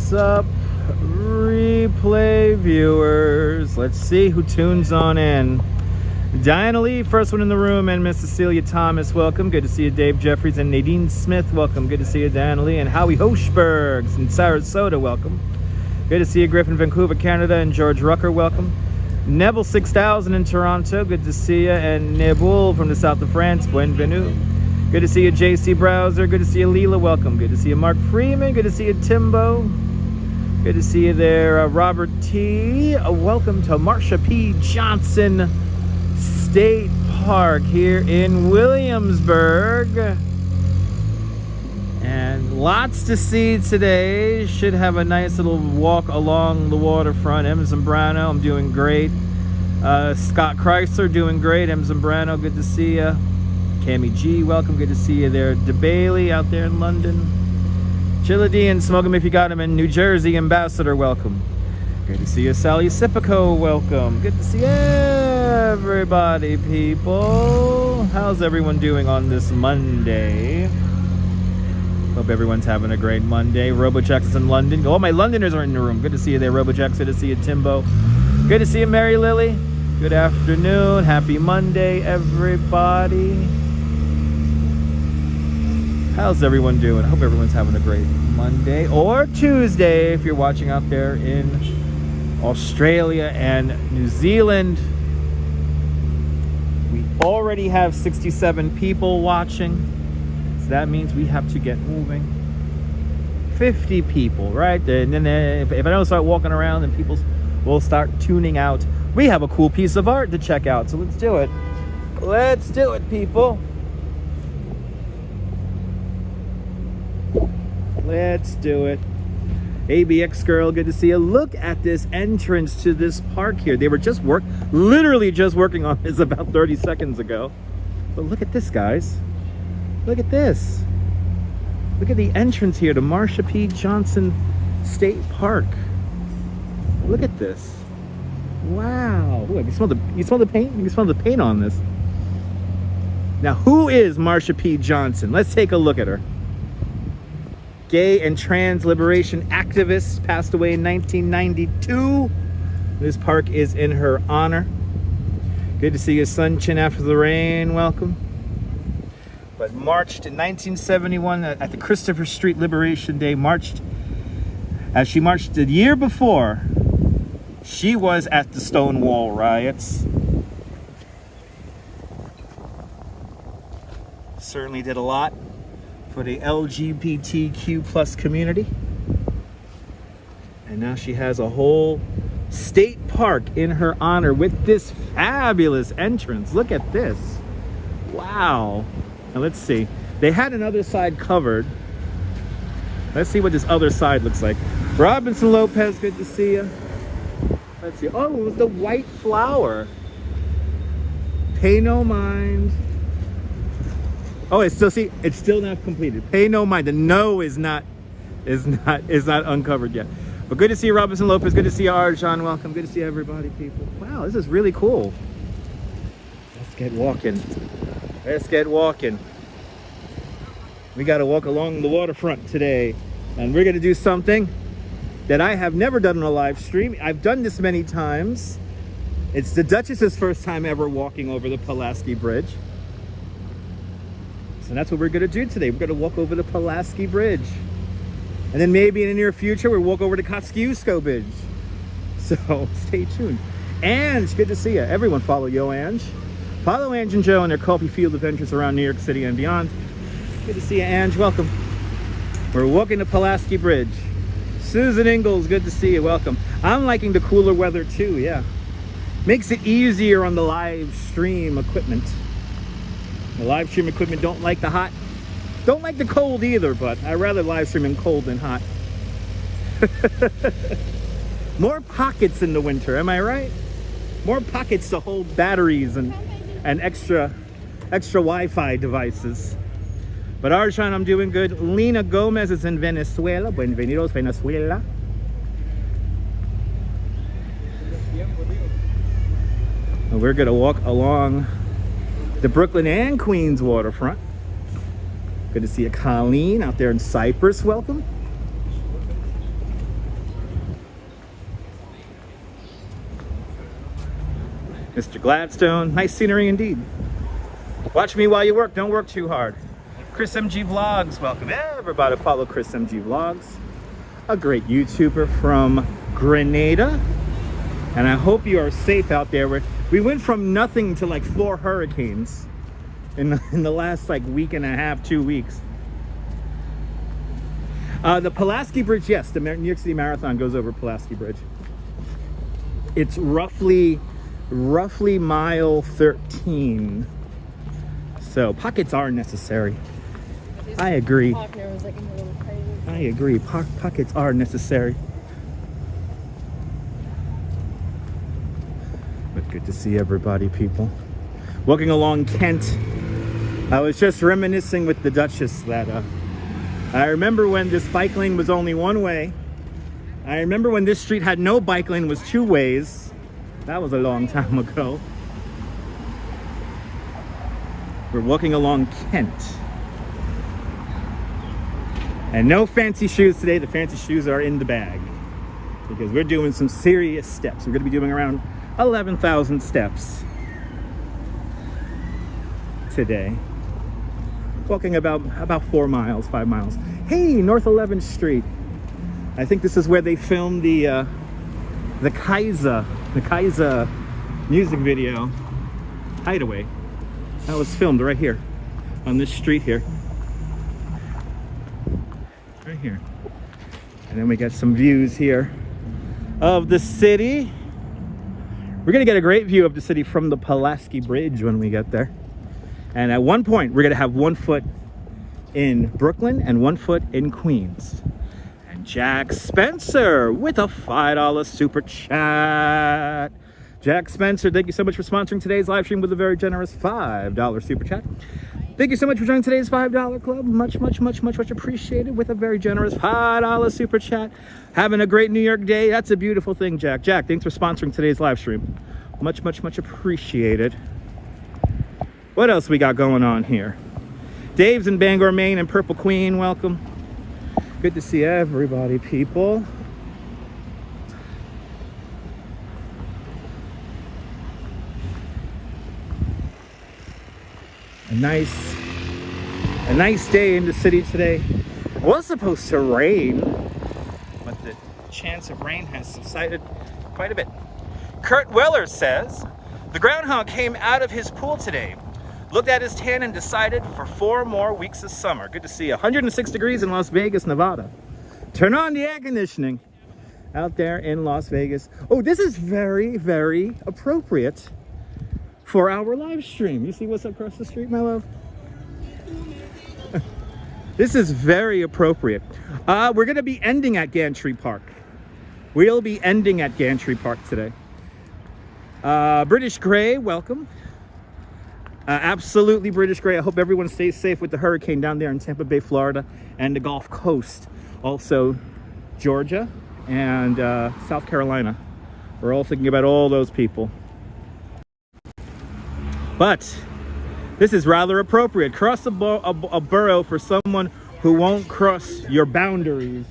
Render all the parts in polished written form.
What's up, replay viewers? Let's see who tunes on in. Diana Lee, first one in the room, and Miss Cecilia Thomas, welcome. Good to see you. Dave Jeffries and Nadine Smith, welcome. Good to see you, Diana Lee. And Howie Hochbergs in Sarasota, welcome. Good to see you, Griffin, Vancouver, Canada, and George Rucker, welcome. Neville 6000 in Toronto, good to see you. And Nebul from the south of France, bienvenue. Good to see you, JC Browser. Good to see you, Leela, welcome. Good to see you, Mark Freeman. Good to see you, Timbo. Good to see you there, Robert T. Welcome to Marsha P. Johnson State Park here in Williamsburg. And lots to see today. Should have a nice little walk along the waterfront. M. Zambrano, I'm doing great. Scott Chrysler, doing great. M. Zambrano, good to see you. Cammy G, welcome. Good to see you there. DeBailey out there in London. Chilla D and Smoke 'em if you got him in New Jersey. Ambassador, welcome. Good to see you. Sally Sipico, welcome. Good to see everybody, people. How's everyone doing on this Monday? Hope everyone's having a great Monday. RoboJax is in London. All my Londoners are in the room. Good to see you there, RoboJax. Good to see you, Timbo. Good to see you, Mary Lily. Good afternoon. Happy Monday, everybody. How's everyone doing? I hope everyone's having a great Monday or Tuesday if you're watching out there in Australia and New Zealand. We already have 67 people watching. So that means we have to get moving. 50 people, right? And then if I don't start walking around, then people will start tuning out. We have a cool piece of art to check out, so let's do it. Let's do it, people. Let's do it. ABX girl, good to see you. Look at this entrance to this park here. They were just literally just working on this about 30 seconds ago. But look at this, guys. Look at this. Look at the entrance here to Marsha P. Johnson State Park. Look at this. Wow. Ooh, you smell the paint? You can smell the paint on this. Now, who is Marsha P. Johnson? Let's take a look at her. Gay and trans liberation activist, passed away in 1992. This park is in her honor. Good to see you, Sunshine After the Rain. Welcome. But marched in 1971 at the Christopher Street Liberation Day. As she marched the year before, she was at the Stonewall riots. Certainly did a lot for the LGBTQ plus community. And now she has a whole state park in her honor with this fabulous entrance. Look at this. Wow. Now let's see. They had another side covered. Let's see what this other side looks like. Robinson Lopez, good to see you. Let's see. Oh, it was the white flower. Pay no mind. Oh, it's still not completed. Pay no mind. The no is not uncovered yet. But good to see you, Robinson Lopez. Good to see you, Arjan. Welcome. Good to see everybody, people. Wow, this is really cool. Let's get walking. Let's get walking. We got to walk along the waterfront today, and we're going to do something that I have never done on a live stream. I've done this many times. It's the Duchess's first time ever walking over the Pulaski Bridge. So that's what we're going to do today. We're going to walk over the Pulaski Bridge. And then maybe in the near future, we'll walk over the Kosciuszko Bridge. So stay tuned. Ange, good to see you. Everyone follow Yo Ange. Follow Ange and Joe on their coffee field adventures around New York City and beyond. Good to see you, Ange. Welcome. We're walking the Pulaski Bridge. Susan Ingalls, good to see you. Welcome. I'm liking the cooler weather too, yeah. Makes it easier on the live stream equipment. The live stream equipment don't like the hot. Don't like the cold either, but I rather live stream in cold than hot. More pockets in the winter, am I right? More pockets to hold batteries and extra Wi-Fi devices. But Arjan, I'm doing good. Lena Gomez is in Venezuela. Bienvenidos, Venezuela. And we're gonna walk along the Brooklyn and Queens waterfront. Good to see you, Colleen, out there in Cyprus. Welcome. Mr. Gladstone, nice scenery indeed. Watch me while you work, don't work too hard. Chris MG Vlogs, welcome everybody. Follow Chris MG Vlogs, a great YouTuber from Grenada. And I hope you are safe out there. We went from nothing to like 4 hurricanes in the last like week and a half, 2 weeks. The Pulaski Bridge, yes, the New York City Marathon goes over Pulaski Bridge. It's roughly mile 13. So pockets are necessary. I agree. I agree. Pockets are necessary. But good to see everybody, people. Walking along Kent, I was just reminiscing with the Duchess that I remember when this bike lane was only one way. I remember when this street had no bike lane, was 2 ways. That was a long time ago. We're walking along Kent. And no fancy shoes today. The fancy shoes are in the bag because we're doing some serious steps. We're going to be doing around 11,000 steps today. Walking about 4 miles, 5 miles. Hey, North 11th Street. I think this is where they filmed the Kaiser music video, Hideaway. That was filmed right here on this street here. Right here. And then we got some views here of the city. We're gonna get a great view of the city from the Pulaski Bridge when we get there. And at one point, we're gonna have 1 foot in Brooklyn and 1 foot in Queens. And Jack Spencer with a $5 super chat. Jack Spencer, thank you so much for sponsoring today's live stream with a very generous $5 super chat. Thank you so much for joining today's $5 club. Much appreciated with a very generous $5 super chat. Having a great New York day. That's a beautiful thing, Jack. Jack, thanks for sponsoring today's live stream. Much appreciated. What else we got going on here? Dave's in Bangor, Maine, and Purple Queen, welcome. Good to see everybody, people. A nice day in the city today. It was supposed to rain, but the chance of rain has subsided quite a bit. Kurt Weller says, the groundhog came out of his pool today, looked at his tan and decided for 4 more weeks of summer. Good to see you. 106 degrees in Las Vegas, Nevada. Turn on the air conditioning out there in Las Vegas. Oh, this is very appropriate for our live stream. You see what's across the street, my love? This is very appropriate. We're gonna be ending at Gantry Park. We'll be ending at Gantry Park today. British Gray, welcome. Absolutely British Gray. I hope everyone stays safe with the hurricane down there in Tampa Bay, Florida, and the Gulf Coast. Also, Georgia and South Carolina. We're all thinking about all those people. But this is rather appropriate. Cross a borough for someone who won't cross your boundaries.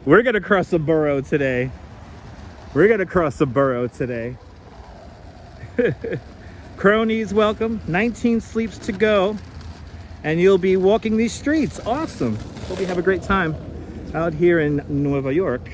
We're gonna cross a borough today. We're gonna cross a borough today. Cronies, welcome. 19 sleeps to go, and you'll be walking these streets. Awesome. Hope you have a great time out here in New York.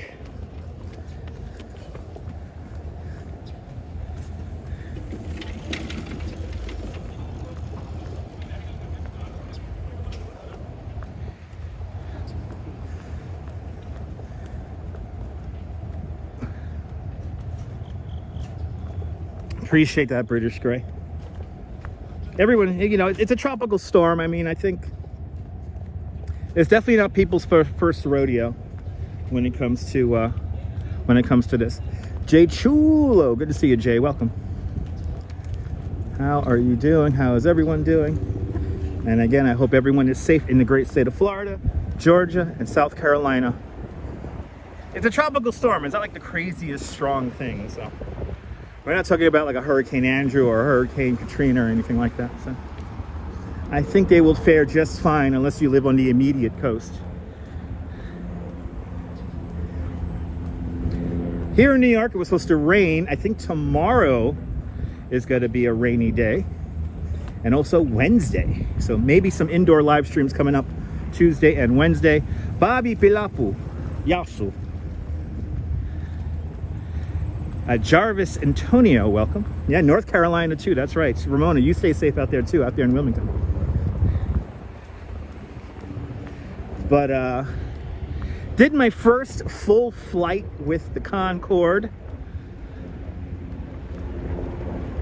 Appreciate that, British Gray. Everyone, you know, it's a tropical storm. I mean, I think it's definitely not people's first rodeo when it comes to this. Jay Chulo, good to see you, Jay. Welcome. How are you doing? How is everyone doing? And again, I hope everyone is safe in the great state of Florida, Georgia, and South Carolina. It's a tropical storm. It's not like the craziest strong thing, so. We're not talking about like a Hurricane Andrew or a Hurricane Katrina or anything like that. So I think they will fare just fine unless you live on the immediate coast. Here in New York, it was supposed to rain. I think tomorrow is going to be a rainy day. And also Wednesday. So maybe some indoor live streams coming up Tuesday and Wednesday. Bobby Pilapu. Yasu. Jarvis Antonio, welcome. Yeah, North Carolina too. That's right. Ramona, you stay safe out there too, out there in Wilmington. But did my first full flight with the Concorde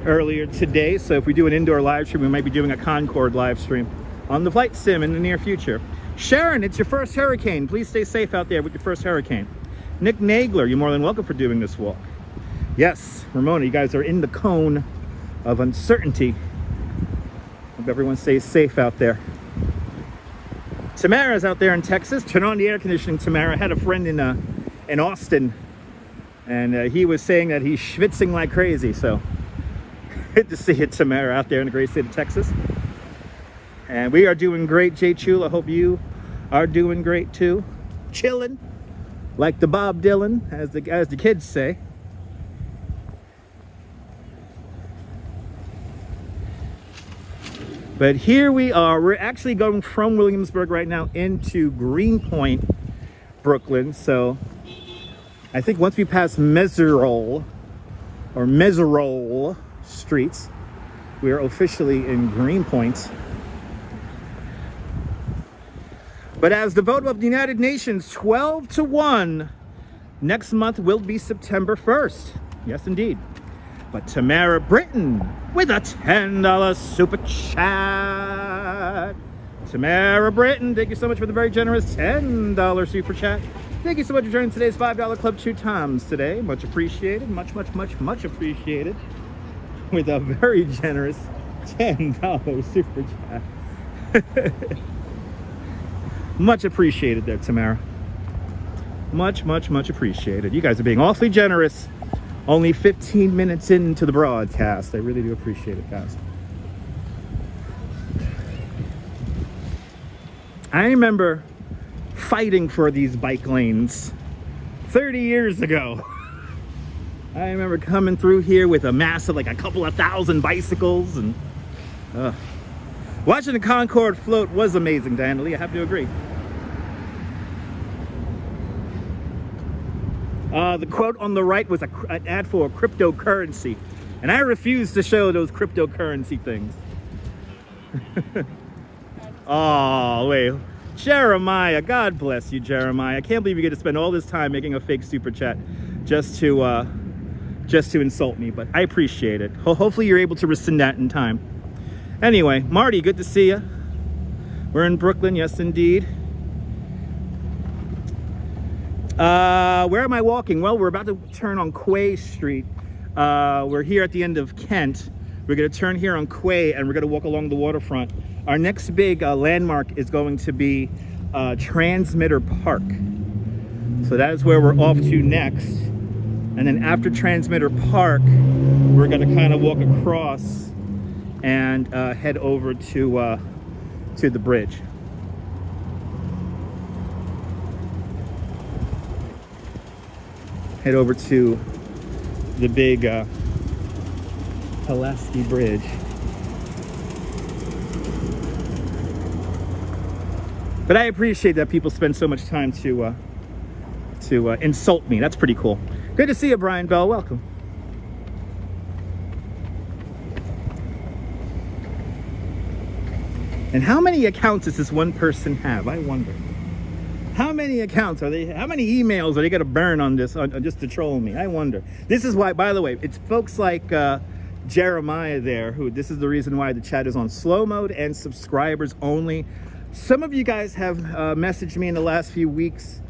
earlier today. So if we do an indoor live stream, we might be doing a Concorde live stream on the flight sim in the near future. Sharon, it's your first hurricane. Please stay safe out there with your first hurricane. Nick Nagler, you're more than welcome for doing this walk. Yes, Ramona, you guys are in the cone of uncertainty. Hope everyone stays safe out there. Tamara's out there in Texas. Turn on the air conditioning, Tamara. I had a friend in Austin, and he was saying that he's schwitzing like crazy. So good to see you, Tamara, out there in the great state of Texas. And we are doing great, Jay Chula. I hope you are doing great too. Chilling, like the Bob Dylan, as the kids say. But here we are. We're actually going from Williamsburg right now into Greenpoint, Brooklyn. So I think once we pass Meserole streets, we are officially in Greenpoint. But as the vote of the United Nations, 12-1, next month will be September 1st. Yes, indeed. But Tamara Britton with a $10 super chat. Tamara Britton, thank you so much for the very generous $10 super chat. Thank you so much for joining today's $5 club 2 times today. Much appreciated. Much appreciated. With a very generous $10 super chat. Much appreciated there, Tamara. Much appreciated. You guys are being awfully generous. Only 15 minutes into the broadcast. I really do appreciate it, guys. I remember fighting for these bike lanes 30 years ago. I remember coming through here with a mass of like a couple of thousand bicycles, and watching the Concorde float was amazing, Diana Lee, I have to agree. The quote on the right was an ad for a cryptocurrency, and I refuse to show those cryptocurrency things. Oh, wait. Jeremiah, God bless you, Jeremiah. I can't believe you get to spend all this time making a fake super chat just to insult me, but I appreciate it. Hopefully you're able to rescind that in time. Anyway, Marty, good to see you. We're in Brooklyn, yes indeed. Where am I walking? Well, we're about to turn on Quay Street. We're here at the end of Kent. We're going to turn here on Quay, and we're going to walk along the waterfront. Our next big landmark is going to be Transmitter Park. So that is where we're off to next. And then after Transmitter Park, we're going to kind of walk across and head over to the bridge. Head over to the big Pulaski Bridge. But I appreciate that people spend so much time to insult me. That's pretty cool. Good to see you, Brian Bell. Welcome. And how many accounts does this one person have? I wonder. How many accounts are they? How many emails are they going to burn on this, just to troll me? I wonder. This is why, by the way, it's folks like Jeremiah there who, this is the reason why the chat is on slow mode and subscribers only. Some of you guys have messaged me in the last few weeks,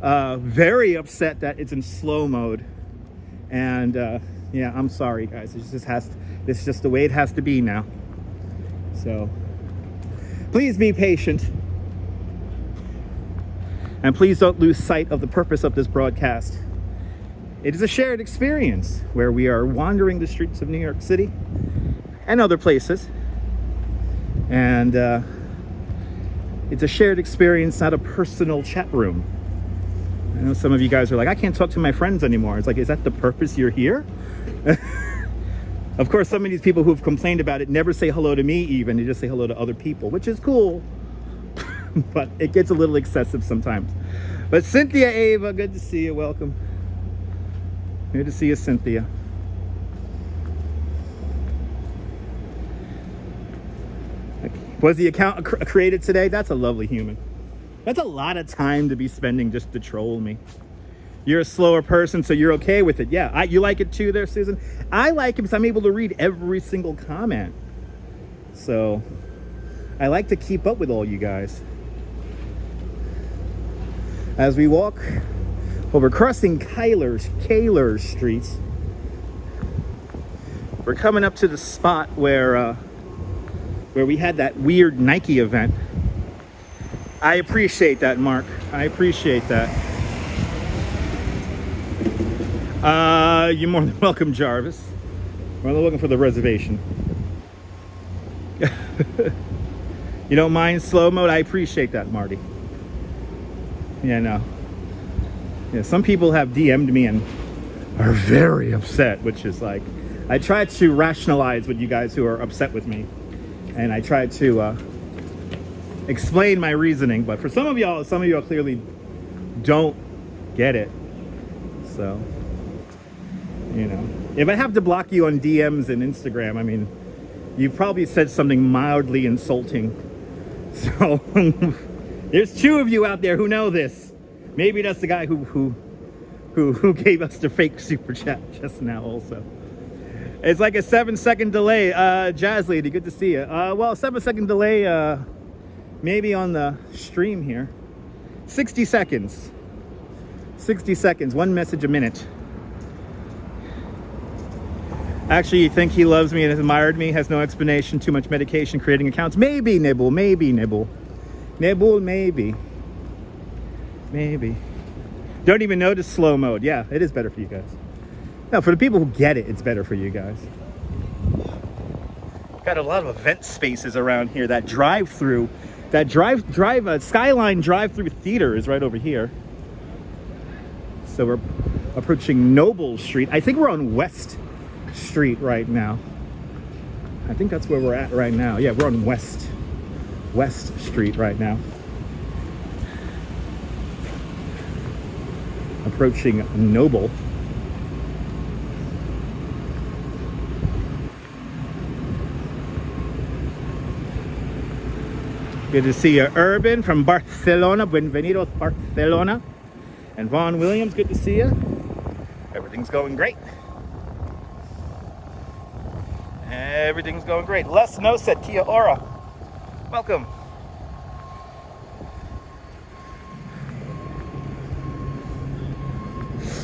very upset that it's in slow mode. And yeah, I'm sorry, guys. It's just the way it has to be now. So please be patient. And please don't lose sight of the purpose of this broadcast. It is a shared experience where we are wandering the streets of New York City and other places. And it's a shared experience, not a personal chat room. know some of you guys are like, I can't talk to my friends anymore. It's like, is that the purpose you're here? Of course, some of these people who've complained about it never say hello to me even. They just say hello to other people, which is cool. But it gets a little excessive sometimes. But Cynthia, Ava, good to see you. Welcome. Good to see you, Cynthia. Was the account created today? That's a lovely human. That's a lot of time to be spending just to troll me. You're a slower person, so you're okay with it. Yeah, you like it too there, Susan? I like it because I'm able to read every single comment. So I like to keep up with all you guys. As we walk, well, we're crossing Kaler Street. We're coming up to the spot where we had that weird Nike event. I appreciate that, Mark. I appreciate that. You're more than welcome, Jarvis. We're looking for the reservation. You don't mind slow mode? I appreciate that, Marty. Yeah, no. Yeah, some people have DM'd me and are very upset, which is like, I try to rationalize with you guys who are upset with me. And I try to explain my reasoning, but for some of y'all clearly don't get it. So, you know, if I have to block you on DMs and Instagram, I mean, you've probably said something mildly insulting. So there's two of you out there who know this. Maybe that's the guy who gave us the fake super chat just now also. It's like a 7-second delay. Jazz Lady, good to see you. Well, 7-second delay, maybe on the stream here. 60 seconds. 60 seconds, one message a minute. Actually, you think he loves me and has admired me, has no explanation, too much medication, creating accounts. Maybe, Nibble, maybe, Nibble. Nibble, maybe. Maybe. Don't even notice slow mode. Yeah, it is better for you guys. No, for the people who get it, it's better for you guys. Got a lot of event spaces around here. That drive-through, Skyline drive-through theater is right over here. So we're approaching Noble Street. I think we're on West Street right now. I think that's where we're at right now. Yeah, we're on West Street right now. Approaching Noble. Good to see you, Urban from Barcelona. Bienvenidos, Barcelona. And Vaughn Williams, good to see you. Everything's going great. Everything's going great. Les No said Kia ora. Welcome.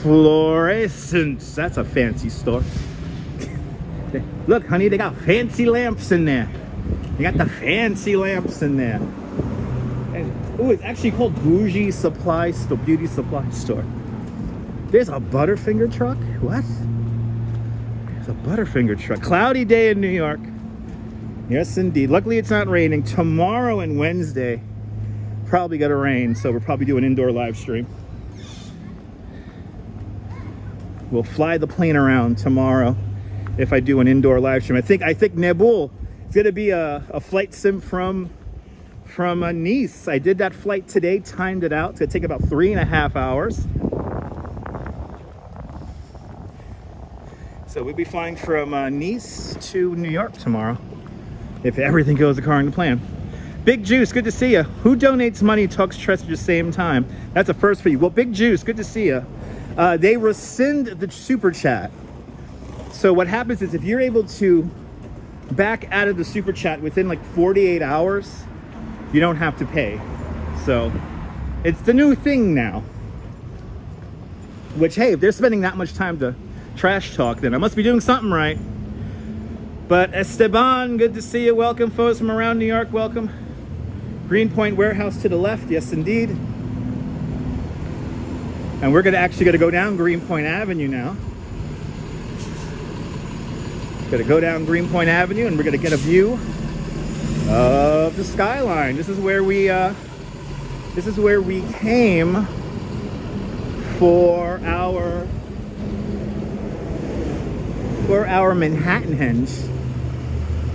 Fluorescence. That's a fancy store. Look, honey, they got fancy lamps in there. They got the fancy lamps in there. Oh, it's actually called Bougie Supply Store, Beauty Supply Store. There's a Butterfinger truck? What? There's a Butterfinger truck. Cloudy day in New York. Yes, indeed. Luckily, it's not raining. Tomorrow and Wednesday, probably gonna rain, so we're probably doing indoor live stream. We'll fly the plane around tomorrow if I do an indoor live stream. I think Nebul, it's gonna be a flight sim from Nice. I did that flight today, timed it out. It's gonna take about 3.5 hours. So we'll be flying from Nice to New York tomorrow, if everything goes according to plan. Big Juice, good to see you. Who donates money, talks trash at the same time? That's a first for you. Well, Big Juice, good to see you. They rescind the super chat. So what happens is if you're able to back out of the super chat within like 48 hours, you don't have to pay. So it's the new thing now. Which, hey, if they're spending that much time to trash talk, then I must be doing something right. But Esteban, good to see you. Welcome, folks from around New York. Welcome. Greenpoint Warehouse to the left. Yes, indeed. And we're actually gonna go down Greenpoint Avenue now. Gonna go down Greenpoint Avenue and we're gonna get a view of the skyline. This is where we came for our Manhattan Henge.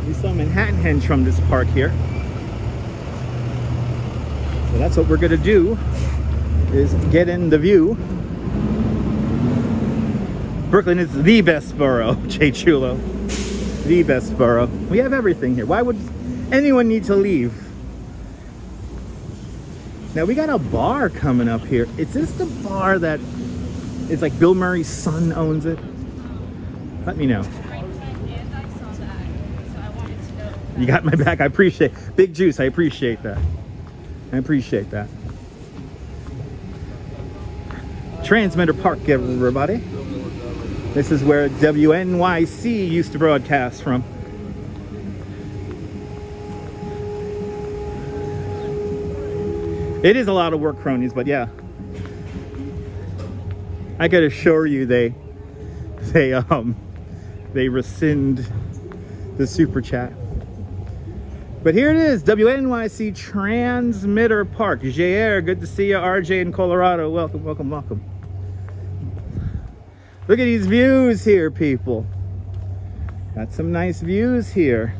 We saw Manhattan Henge from this park here. So that's what we're gonna do, is get in the view. Brooklyn is the best borough, Jay Chulo. The best borough. We have everything here. Why would anyone need to leave? Now we got a bar coming up here. Is this the bar that it's like Bill Murray's son owns it? Let me know. You got my back. I appreciate it. Big Juice. I appreciate that. I appreciate that. Transmitter Park, everybody. This is where WNYC used to broadcast from. It is a lot of work, cronies, but yeah. I can assure you they rescind the super chat. But here it is, WNYC Transmitter Park. JR, good to see you. RJ in Colorado, welcome, welcome, welcome. Look at these views here, people. Got some nice views here.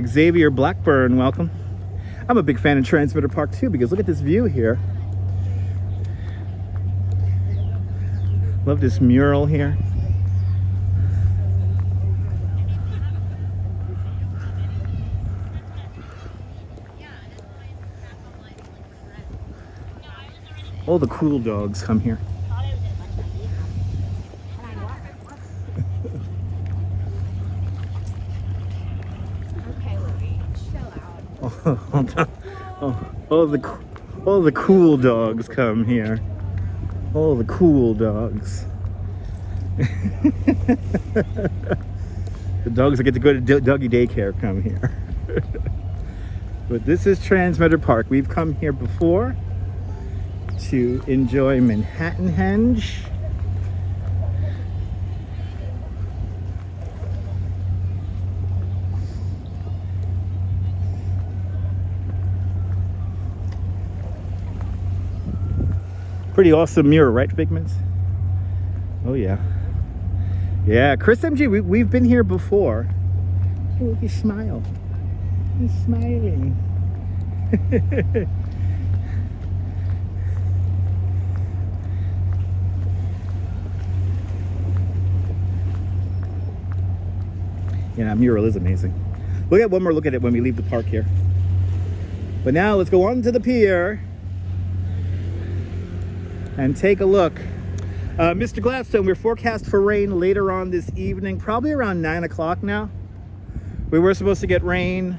Xavier Blackburn, welcome. I'm a big fan of Transmitter Park too, because look at this view here. Love this mural here. All the cool dogs come here. All the cool dogs come here. All the cool dogs. The dogs that get to go to doggy daycare come here. But this is Transmitter Park. We've come here before to enjoy Manhattan Henge. Pretty awesome mural, right, Figments? Oh yeah. Yeah, Chris MG, we've been here before. Oh, look, he smile. He's smiling. Yeah, that mural is amazing. We'll get one more look at it when we leave the park here. But now let's go on to the pier and take a look. Mr. Gladstone, we're forecast for rain later on this evening, probably around 9 o'clock now. We were supposed to get rain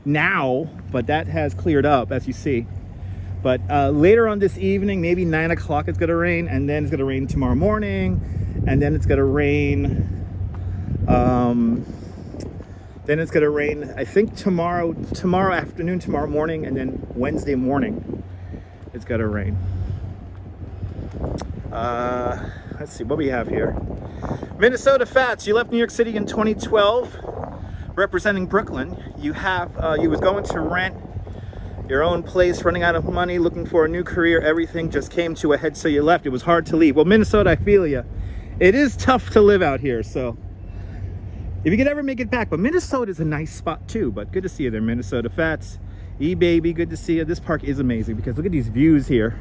now, but that has cleared up, as you see. But later on this evening, maybe 9 o'clock it's gonna rain, and then it's gonna rain tomorrow morning, and then it's gonna rain, I think tomorrow afternoon, tomorrow morning, and then Wednesday morning it's gonna rain. Let's see what we have here. Minnesota Fats, you left New York City in 2012 representing Brooklyn. You was going to rent your own place, running out of money, looking for a new career. Everything just came to a head, so you left. It was hard to leave. Well, Minnesota, I feel you. It is tough to live out here, so if you could ever make it back. But Minnesota is a nice spot too. But good to see you there, Minnesota Fats. E-baby, good to see you. This park is amazing because look at these views here.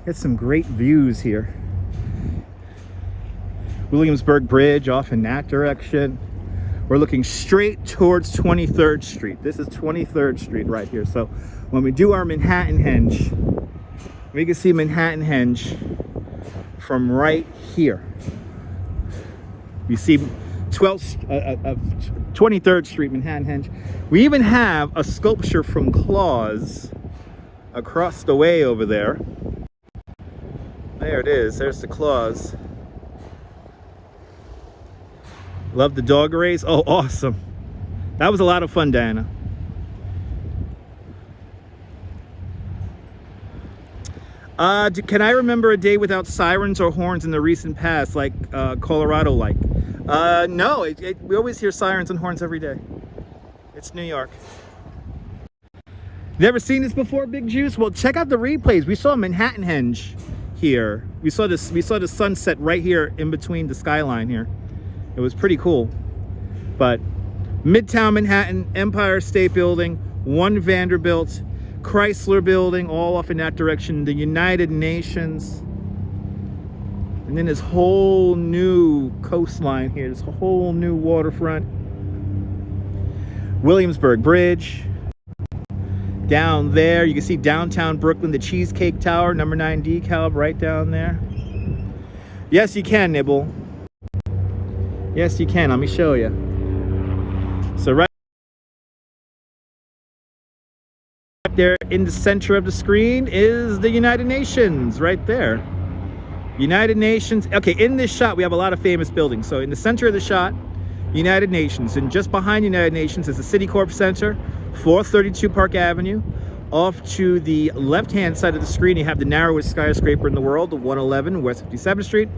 Get some great views here. Williamsburg Bridge off in that direction. We're looking straight towards 23rd Street. This is 23rd Street right here. So when we do our Manhattan Henge, we can see Manhattan Henge from right here. You see 23rd Street, Manhattan Henge. We even have a sculpture from Claus across the way over there. There it is. There's the claws. Love the dog race. Oh, awesome. That was a lot of fun, Diana. Can I remember a day without sirens or horns in the recent past, like Colorado like? No, we always hear sirens and horns every day. It's New York. Never seen this before, Big Juice? Well, check out the replays. We saw Manhattan Henge here. We saw the sunset right here in between the skyline here. It was pretty cool. But Midtown Manhattan, Empire State Building, One Vanderbilt, Chrysler Building, all off in that direction, the United Nations. And then this whole new coastline here, this whole new waterfront. Williamsburg Bridge. Down there, you can see downtown Brooklyn, the Cheesecake Tower, number 9 decal right down there. Yes, you can, Nibble. Yes, you can. Let me show you. So right there in the center of the screen is the United Nations right there. United Nations. Okay, in this shot, we have a lot of famous buildings. So in the center of the shot, United Nations. And just behind United Nations is the Citicorp Center, 432 Park Avenue. Off to the left-hand side of the screen, you have the narrowest skyscraper in the world, the 111 West 57th Street,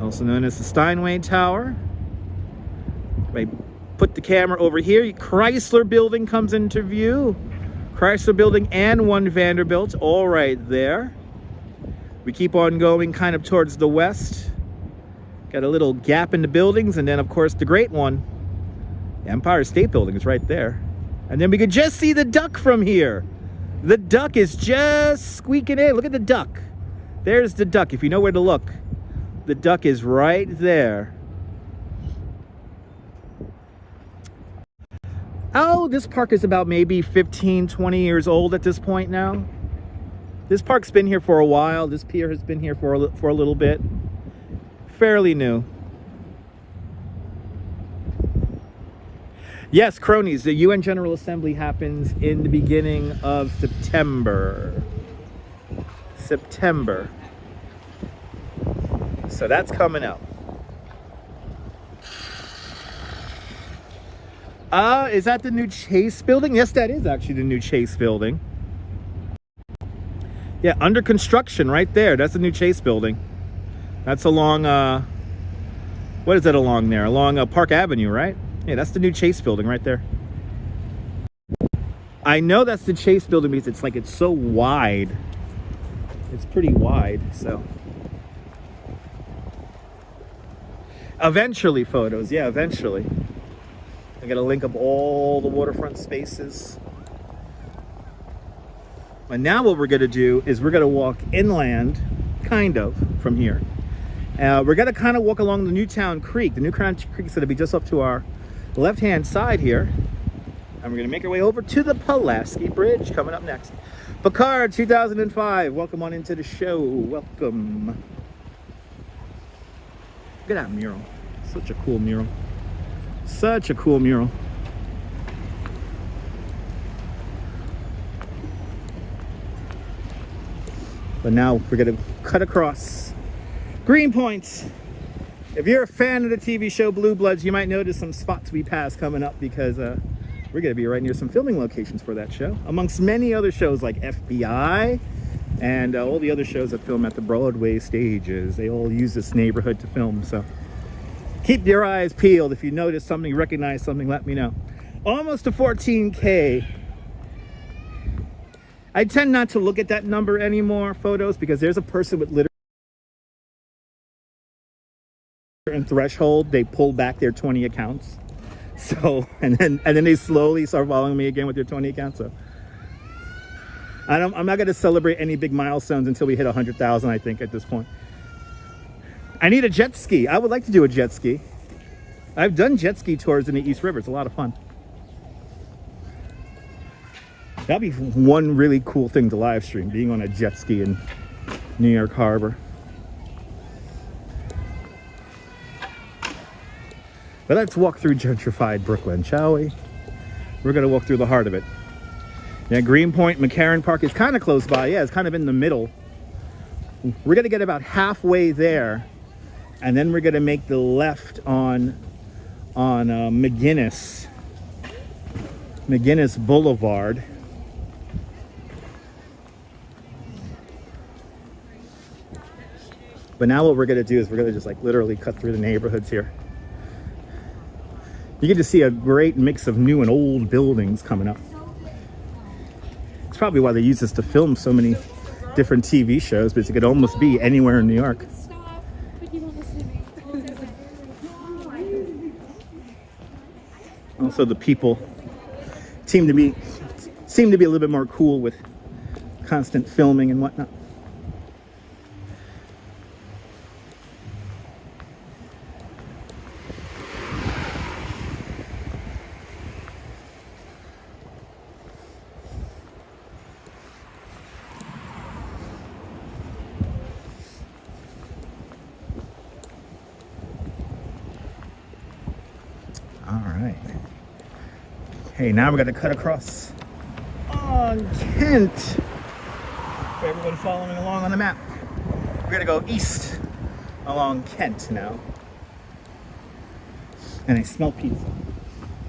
also known as the Steinway Tower. I put the camera over here. Chrysler Building comes into view. Chrysler Building and One Vanderbilt, all right there. We keep on going kind of towards the west. Got a little gap in the buildings, and then of course the great one, the Empire State Building is right there. And then we could just see the duck from here. The duck is just squeaking in. Look at the duck. There's the duck, if you know where to look. The duck is right there. Oh, this park is about maybe 15, 20 years old at this point now. This park's been here for a while. This pier has been here for a little bit. Fairly new. Yes, cronies, the UN General Assembly happens in the beginning of September. So that's coming up. Is that the new Chase building? Yes, that is actually the new Chase building. Yeah, under construction right there. That's the new Chase building. That's along, what is that along there? Along Park Avenue, right? Yeah, that's the new Chase building right there. I know that's the Chase building because it's so wide. It's pretty wide, so. Eventually, photos. Yeah, eventually. I gotta link up all the waterfront spaces. And now what we're gonna do is we're gonna walk inland, kind of, from here. We're gonna kind of walk along the Newtown Creek. The Newtown Creek is gonna be just up to our left-hand side here. And we're gonna make our way over to the Pulaski Bridge coming up next. Picard 2005, welcome on into the show. Welcome. Look at that mural. Such a cool mural. Such a cool mural. But now we're gonna cut across Greenpoint. If you're a fan of the TV show Blue Bloods, you might notice some spots we pass coming up because we're gonna be right near some filming locations for that show, amongst many other shows like FBI and all the other shows that film at the Broadway stages. They all use this neighborhood to film, so keep your eyes peeled. If you notice something, recognize something, let me know. Almost to 14K. I tend not to look at that number anymore, photos, because there's a person with literally certain threshold, they pull back their 20 accounts. So, and then they slowly start following me again with their 20 accounts. So I'm not going to celebrate any big milestones until we hit 100,000, I think, at this point. I need a jet ski. I would like to do a jet ski. I've done jet ski tours in the East River. It's a lot of fun. That'd be one really cool thing to live stream, being on a jet ski in New York Harbor. But let's walk through gentrified Brooklyn, shall we? We're gonna walk through the heart of it. Yeah, Greenpoint, McCarran Park is kind of close by. Yeah, it's kind of in the middle. We're gonna get about halfway there, and then we're gonna make the left on McGinnis Boulevard. But now what we're gonna do is we're gonna just like literally cut through the neighborhoods here. You get to see a great mix of new and old buildings coming up. It's probably why they use this to film so many different TV shows, but it could almost be anywhere in New York. Stop, but he won't listen to me. Also, the people seem to be a little bit more cool with constant filming and whatnot. All right. Okay, now we're gonna cut across on Kent. For everyone following along on the map, we're gonna go east along Kent now. And I smell pizza.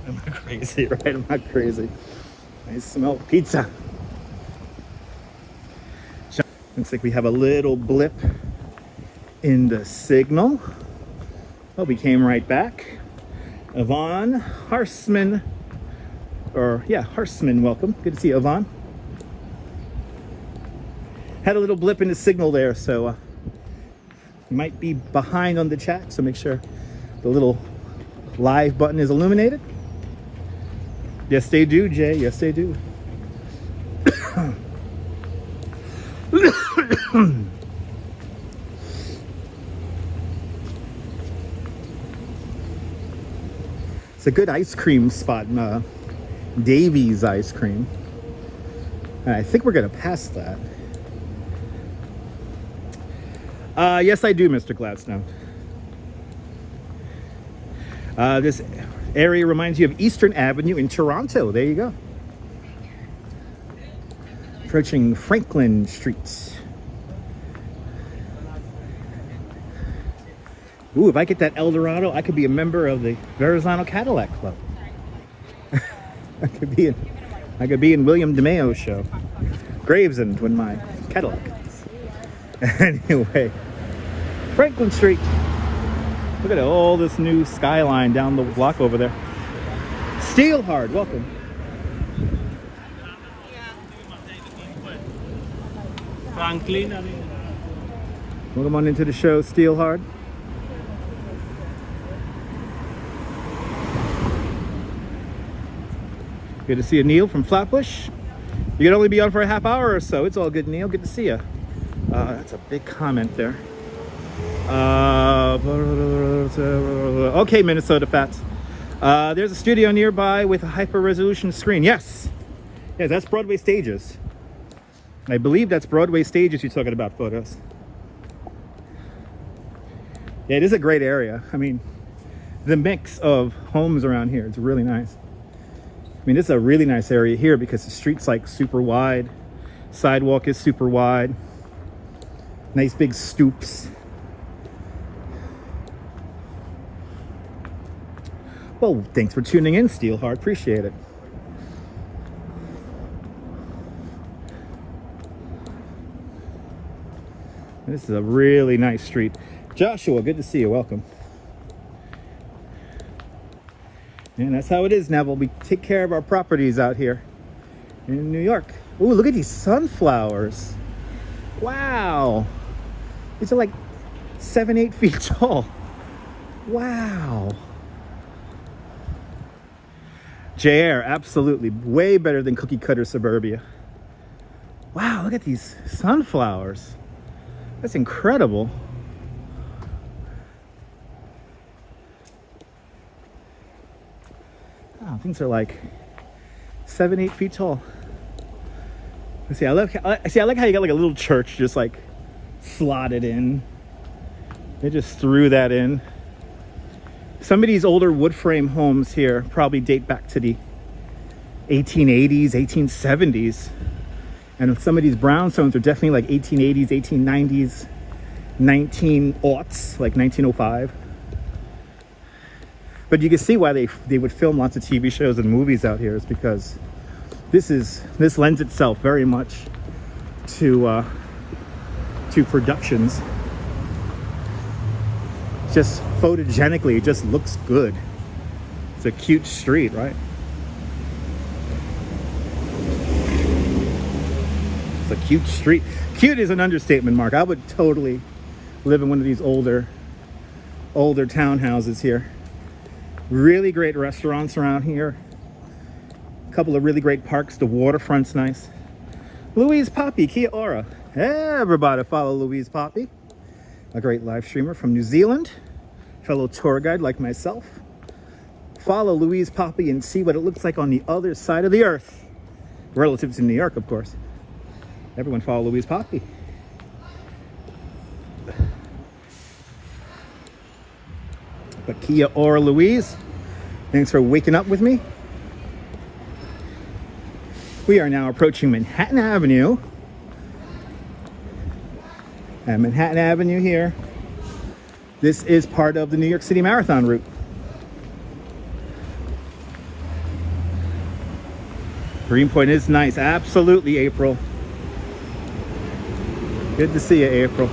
I'm not crazy, right? I'm not crazy. I smell pizza. Looks like we have a little blip in the signal. Oh, we came right back. Yvonne Harsman, Harsman, welcome. Good to see you, Yvonne. Had a little blip in the signal there, so you might be behind on the chat, so make sure the little live button is illuminated. Yes, they do, Jay. Yes, they do. It's a good ice cream spot, Davies Ice Cream. And I think we're gonna pass that. Yes, I do, Mr. Gladstone. This area reminds you of Eastern Avenue in Toronto. There you go. Approaching Franklin Street. Ooh, if I get that Eldorado, I could be a member of the Verizon Cadillac Club. I could be in William DeMayo's show. Gravesend when my Cadillac. Anyway, Franklin Street. Look at all this new skyline down the block over there. Steelhard, welcome. Welcome on into the show, Steelhard. Good to see you, Neil from Flatbush. You can only be on for a half hour or so. It's all good, Neil. Good to see you. That's a big comment there. Okay, Minnesota Fats. There's a studio nearby with a hyper-resolution screen. Yes. Yeah, that's Broadway Stages. I believe that's Broadway Stages you're talking about, photos. Yeah, it is a great area. I mean, the mix of homes around here, it's really nice. I mean, this is a really nice area here because the street's like super wide. Sidewalk is super wide. Nice big stoops. Well, thanks for tuning in, Steelheart. Appreciate it. This is a really nice street. Joshua, good to see you. Welcome. And that's how it is, Neville. We take care of our properties out here in New York. Ooh, look at these sunflowers. Wow. These are like 7-8 feet tall. Wow. JR, absolutely. Way better than cookie cutter suburbia. Wow, look at these sunflowers. That's incredible. Oh, things are like 7-8 feet tall. Let's see, I like how you got like a little church just like slotted in. They just threw that in. Some of these older wood frame homes here probably date back to the 1880s, 1870s. And some of these brownstones are definitely like 1880s, 1890s, 1900s, like 1905. But you can see why they would film lots of TV shows and movies out here, is because this lends itself very much to productions. Just photogenically, it just looks good. It's a cute street, right? It's a cute street. Cute is an understatement, Mark. I would totally live in one of these older townhouses here. Really great restaurants around here. A couple of really great parks. The Waterfront's nice. Louise Poppy, Kia Ora. Everybody follow Louise Poppy, a great live streamer from New Zealand, fellow tour guide like myself. Follow Louise Poppy and see what it looks like on the other side of the earth, relative to New York, of course. Everyone follow Louise Poppy. But Kia Ora, Louise, thanks for waking up with me. We are now approaching Manhattan Avenue. And Manhattan Avenue here, this is part of the New York City Marathon route. Greenpoint is nice. Absolutely, April. Good to see you, April.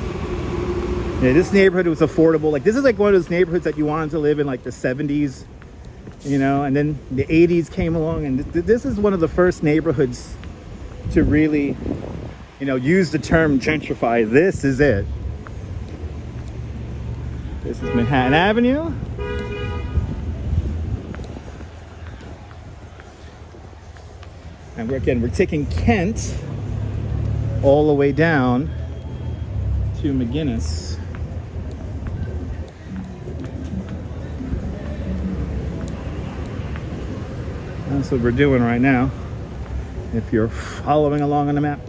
Yeah, this neighborhood was affordable. Like, this is like one of those neighborhoods that you wanted to live in, like the 70s, you know, and then the 80s came along, and this is one of the first neighborhoods to really, you know, use the term gentrify. This is it. This is Manhattan Avenue. And we're taking Kent all the way down to McGuinness. That's what we're doing right now, if you're following along on the map.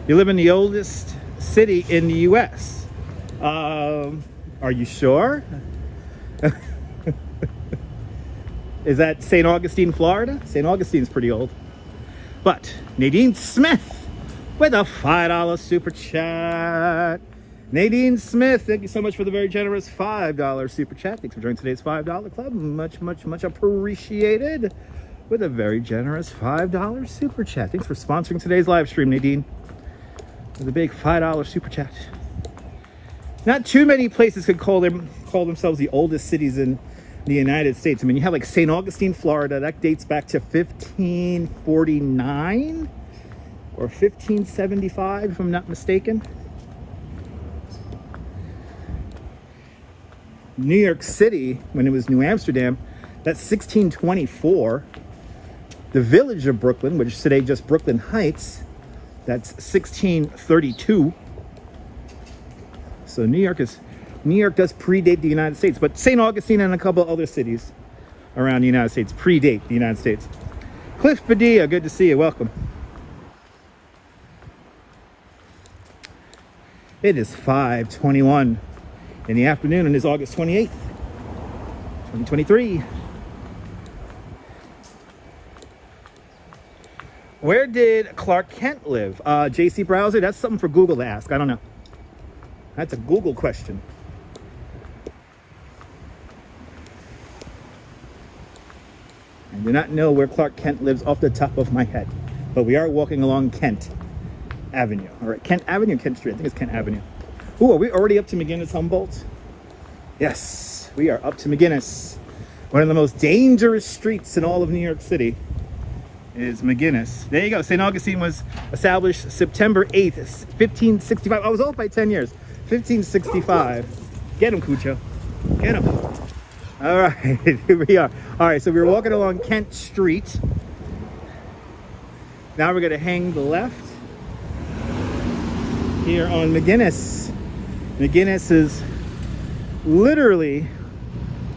You live in the oldest city in the US. Are you sure? Is that St. Augustine, Florida? St. Augustine's pretty old. But Nadine Smith with a $5 super chat. Nadine Smith, thank you so much for the very generous $5 super chat. Thanks for joining today's $5 club. Much, much, much appreciated. With a very generous $5 super chat. Thanks for sponsoring today's live stream, Nadine. With a big $5 super chat. Not too many places could call themselves the oldest cities in the United States. I mean, you have like St. Augustine, Florida. That dates back to 1549 or 1575, if I'm not mistaken. New York City, when it was New Amsterdam, that's 1624. The village of Brooklyn, which is today just Brooklyn Heights, that's 1632. So New York does predate the United States, but St. Augustine and a couple other cities around the United States predate the United States. Cliff Padilla, good to see you. Welcome. It is 5:21 in the afternoon, and it's August 28th, 2023. Where did Clark Kent live? JC Browser, that's something for Google to ask. I don't know. That's a Google question. I do not know where Clark Kent lives off the top of my head, but we are walking along Kent Avenue. All right, Kent Avenue, Kent Street. I think it's Kent Avenue. Ooh, are we already up to McGuinness Humboldt? Yes, we are up to McGuinness. One of the most dangerous streets in all of New York City is McGuinness. There you go. St. Augustine was established September 8th, 1565. I was off by 10 years. 1565. Get him, Cucho. Get him. All right, here we are. All right, so we were walking along Kent Street. Now we're going to hang the left here on McGuinness. McGuinness is literally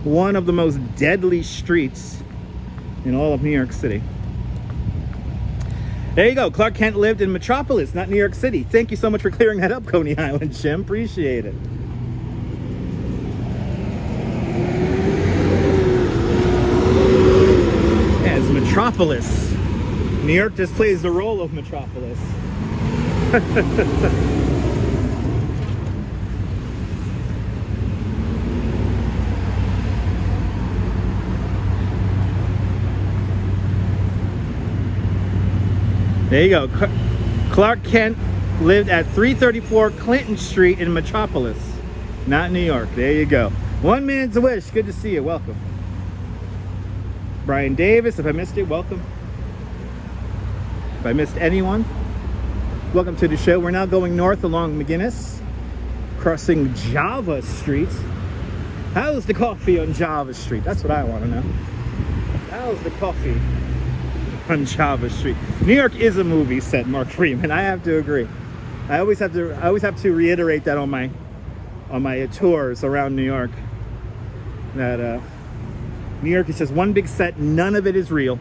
one of the most deadly streets in all of New York City. There you go. Clark Kent lived in Metropolis, not New York City. Thank you so much for clearing that up, Coney Island, Jim. Appreciate it. Yeah, it's Metropolis. New York just plays the role of Metropolis. There you go. Clark Kent lived at 334 Clinton Street in Metropolis, not New York. There you go. 1 minute to wish. Good to see you. Welcome. Brian Davis, if I missed it, welcome. If I missed anyone, welcome to the show. We're now going north along McGinnis, crossing Java Street. How's the coffee on Java Street? That's what I want to know. How's the coffee on Java Street? New York is a movie, said Mark Freeman. I have to agree. I always have to reiterate that on my tours around New York. That New York is just one big set. None of it is real.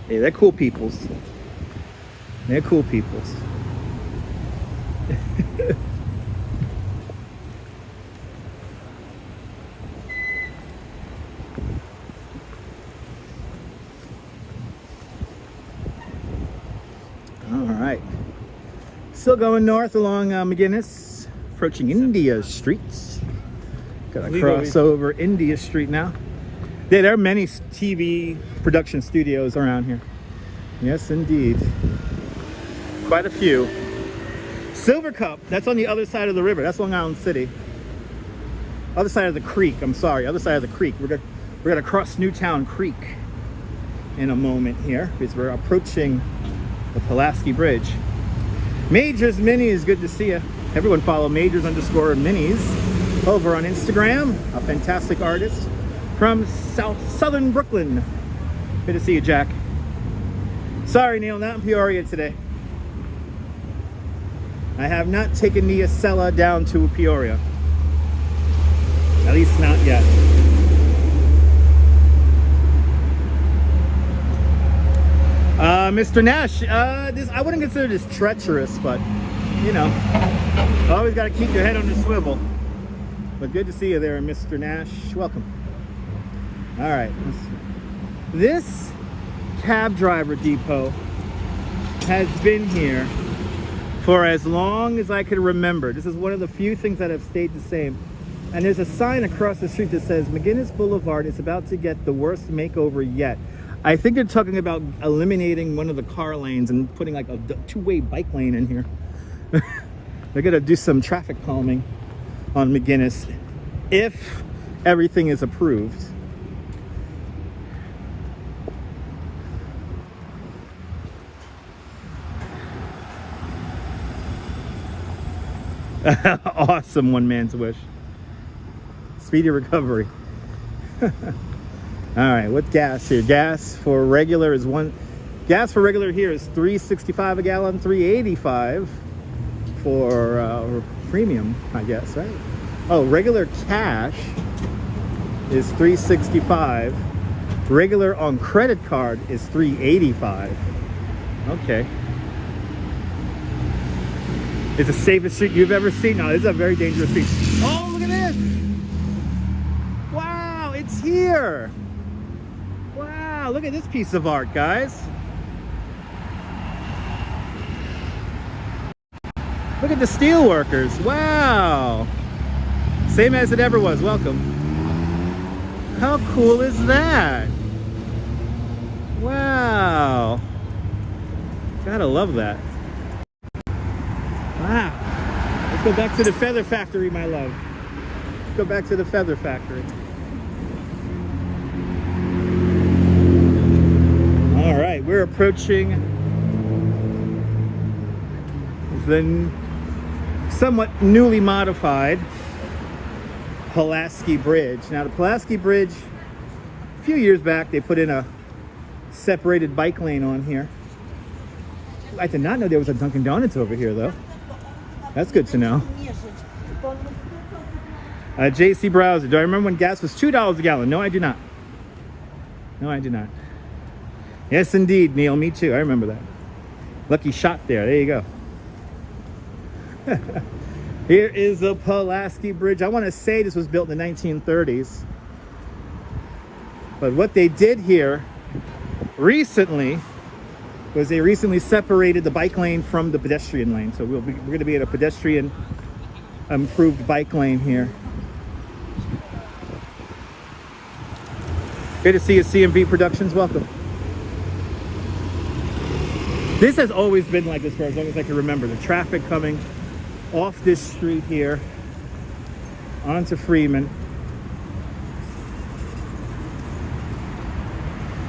Hey, they're cool peoples. They're cool peoples. All right. Still going north along McGinnis, approaching India Streets. Gotta cross over India Street now. Yeah, there are many TV production studios around here. Yes, indeed. Quite a few. Silver Cup, that's on the other side of the river. That's Long Island City. Other side of the creek, I'm sorry. Other side of the creek. We're gonna cross Newtown Creek in a moment here because we're approaching the Pulaski Bridge. Majors Minis, good to see you. Everyone follow Majors_Minis over on Instagram. A fantastic artist from southern Brooklyn. Good to see you, Jack. Sorry, Neil, not in Peoria today. I have not taken the Acela down to Peoria. At least not yet. Mr. Nash, I wouldn't consider this treacherous, but you know, always got to keep your head on the swivel. But good to see you there, Mr. Nash. Welcome. All right, this cab driver depot has been here for as long as I could remember. This is one of the few things that have stayed the same. And there's a sign across the street that says McGinnis Boulevard is about to get the worst makeover yet. I think they're talking about eliminating one of the car lanes and putting like a two-way bike lane in here. They're gonna do some traffic calming on McGinnis if everything is approved. Awesome, one man's wish. Speedy recovery. All right, what's gas here? Gas for regular is here is $3.65 a gallon, $3.85 for premium, I guess, right? Oh, regular cash is $3.65. Regular on credit card is $3.85. Okay. It's the safest street you've ever seen. No, this is a very dangerous street. Oh, look at this! Wow, it's here! Wow, look at this piece of art, guys. Look at the steel workers. Wow! Same as it ever was. Welcome. How cool is that? Wow. Gotta love that. Wow. Let's go back to the feather factory, my love. Let's go back to the feather factory. All right, we're approaching the somewhat newly modified Pulaski Bridge. Now, the Pulaski Bridge, a few years back, they put in a separated bike lane on here. I did not know there was a Dunkin' Donuts over here, though. That's good to know. JC Browser, do I remember when gas was $2 a gallon? No, I do not. No, I do not. Yes, indeed, Neil. Me too. I remember that. Lucky shot there. There you go. Here is the Pulaski Bridge. I want to say this was built in the 1930s. But what they did here recently was they recently separated the bike lane from the pedestrian lane. So we're going to be at a pedestrian improved bike lane here. Good to see you, CMV Productions. Welcome. This has always been like this for as long as I can remember. The traffic coming off this street here onto Freeman.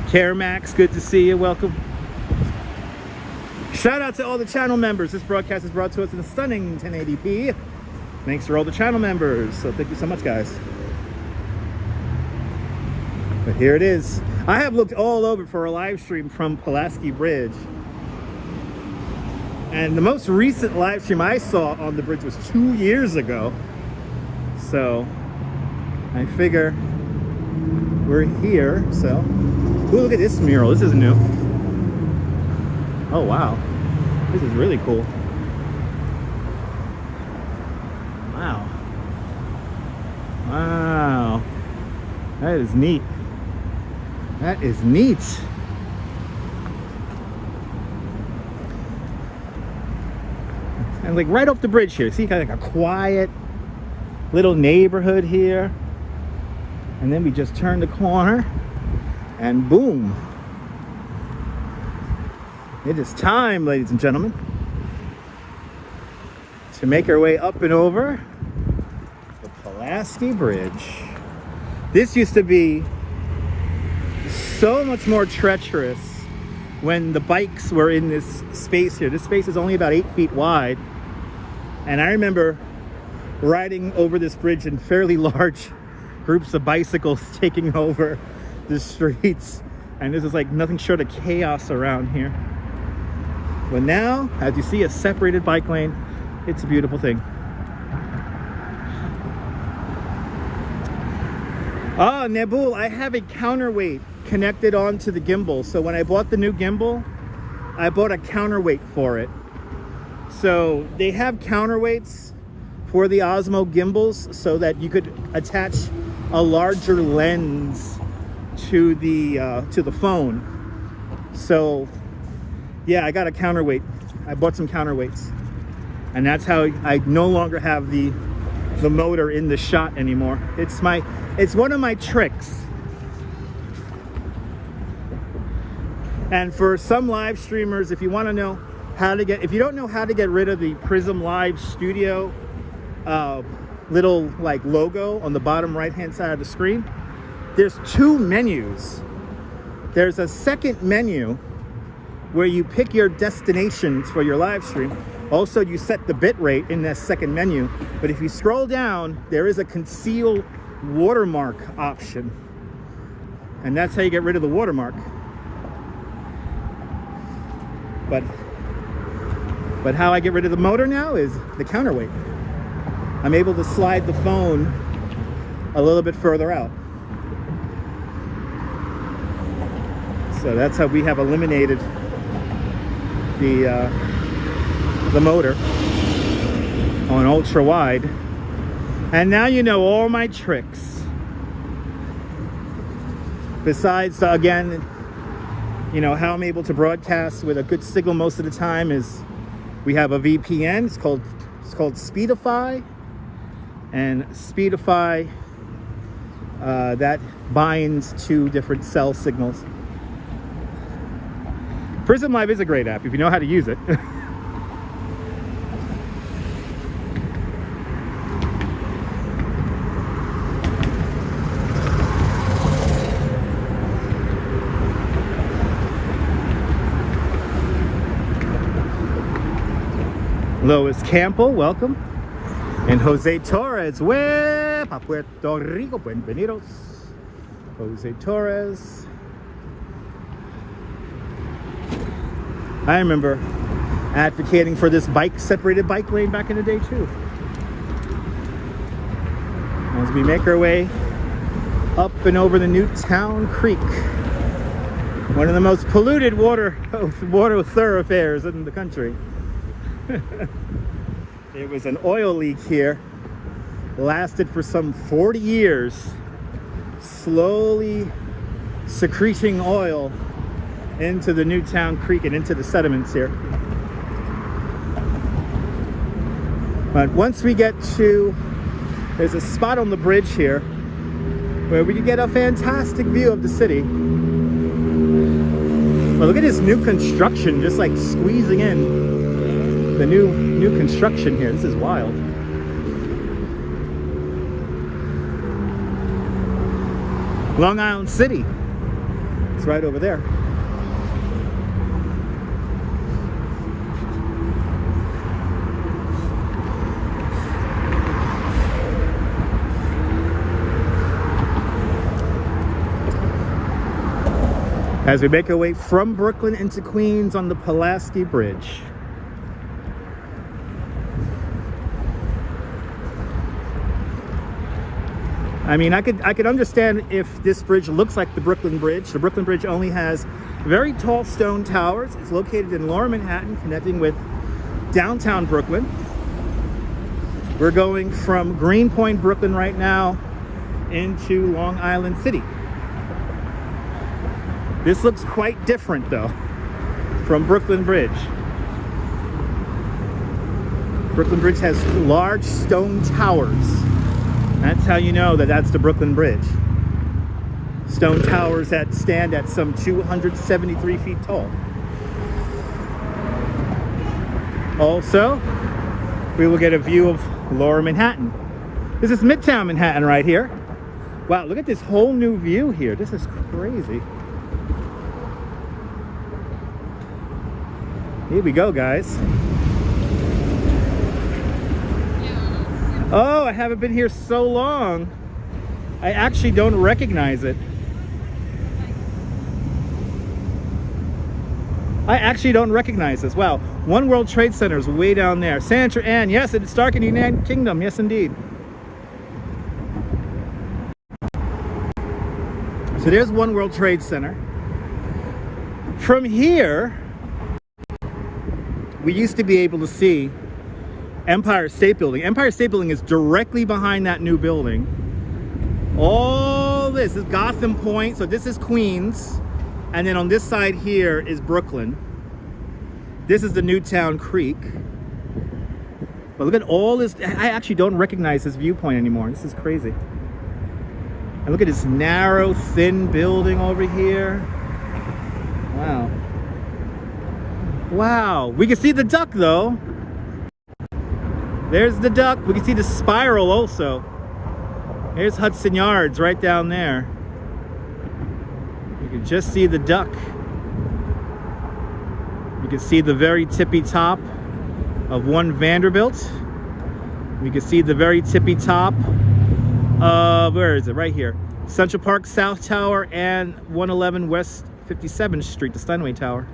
CareMax, good to see you. Welcome. Shout out to all the channel members. This broadcast is brought to us in a stunning 1080p. Thanks for all the channel members. So thank you so much, guys. But here it is. I have looked all over for a live stream from Pulaski Bridge. And the most recent live stream I saw on the bridge was 2 years ago. So I figure we're here. So, ooh, look at this mural. This is new. Oh, wow. This is really cool. Wow. Wow. That is neat. That is neat. And like right off the bridge here, see, kind of like a quiet little neighborhood here. And then we just turn the corner and boom. It is time, ladies and gentlemen, to make our way up and over the Pulaski Bridge. This used to be so much more treacherous when the bikes were in this space here. This space is only about 8 feet wide. And I remember riding over this bridge in fairly large groups of bicycles taking over the streets. And this is like nothing short of chaos around here. But now, as you see, a separated bike lane, it's a beautiful thing. Ah, Nebul, I have a counterweight connected onto the gimbal. So when I bought the new gimbal, I bought a counterweight for it. So they have counterweights for the Osmo gimbals so that you could attach a larger lens to the phone. So yeah, I got a counterweight. I bought some counterweights, and that's how I no longer have the motor in the shot anymore. It's one of my tricks. And for some live streamers, if you want to know how to if you don't know how to get rid of the Prism Live Studio little like logo on the bottom right hand side of the screen, there's two menus. There's a second menu where you pick your destinations for your live stream. Also, you set the bit rate in that second menu. But if you scroll down, there is a conceal watermark option. And that's how you get rid of the watermark. But how I get rid of the motor now is the counterweight. I'm able to slide the phone a little bit further out. So that's how we have eliminated the motor on ultra wide. And now you know all my tricks. Besides, again, you know, how I'm able to broadcast with a good signal most of the time is we have a VPN. It's called Speedify. And Speedify, that binds two different cell signals. Prism Live is a great app if you know how to use it. Lois Campbell, welcome. And Jose Torres, pa Puerto Rico, bienvenidos. Jose Torres. I remember advocating for this separated bike lane back in the day too. As we make our way up and over the Newtown Creek, one of the most polluted water thoroughfares in the country. There was an oil leak here, lasted for some 40 years, slowly secreting oil into the Newtown Creek and into the sediments here. But once we get to, there's a spot on the bridge here where we can get a fantastic view of the city. But look at this new construction, just like squeezing in the new construction here. This is wild. Long Island City. It's right over there. As we make our way from Brooklyn into Queens on the Pulaski Bridge. I mean, I could understand if this bridge looks like the Brooklyn Bridge. The Brooklyn Bridge only has very tall stone towers. It's located in Lower Manhattan, connecting with downtown Brooklyn. We're going from Greenpoint, Brooklyn right now into Long Island City. This looks quite different though from Brooklyn Bridge. Brooklyn Bridge has large stone towers. That's how you know that that's the Brooklyn Bridge. Stone towers that stand at some 273 feet tall. Also, we will get a view of Lower Manhattan. This is Midtown Manhattan right here. Wow, look at this whole new view here. This is crazy. Here we go, guys. Oh, I haven't been here so long. I actually don't recognize it. I actually don't recognize this. Wow. One World Trade Center is way down there. Sandra Ann. Yes, it's dark in the United Kingdom. Yes, indeed. So there's One World Trade Center. From here, we used to be able to see Empire State Building. Empire State Building is directly behind that new building. All this is Gotham Point, so this is Queens, and then on this side here is Brooklyn. This is the Newtown Creek. But look at all this. I actually don't recognize this viewpoint anymore. This is crazy. And look at this narrow, thin building over here. Wow. Wow. We can see the duck though. There's the duck. We can see the spiral also. There's Hudson Yards right down there. You can just see the duck. You can see the very tippy top of One Vanderbilt. You can see the very tippy top of, where is it? Right here. Central Park South Tower and 111 West 57th Street, the Steinway Tower.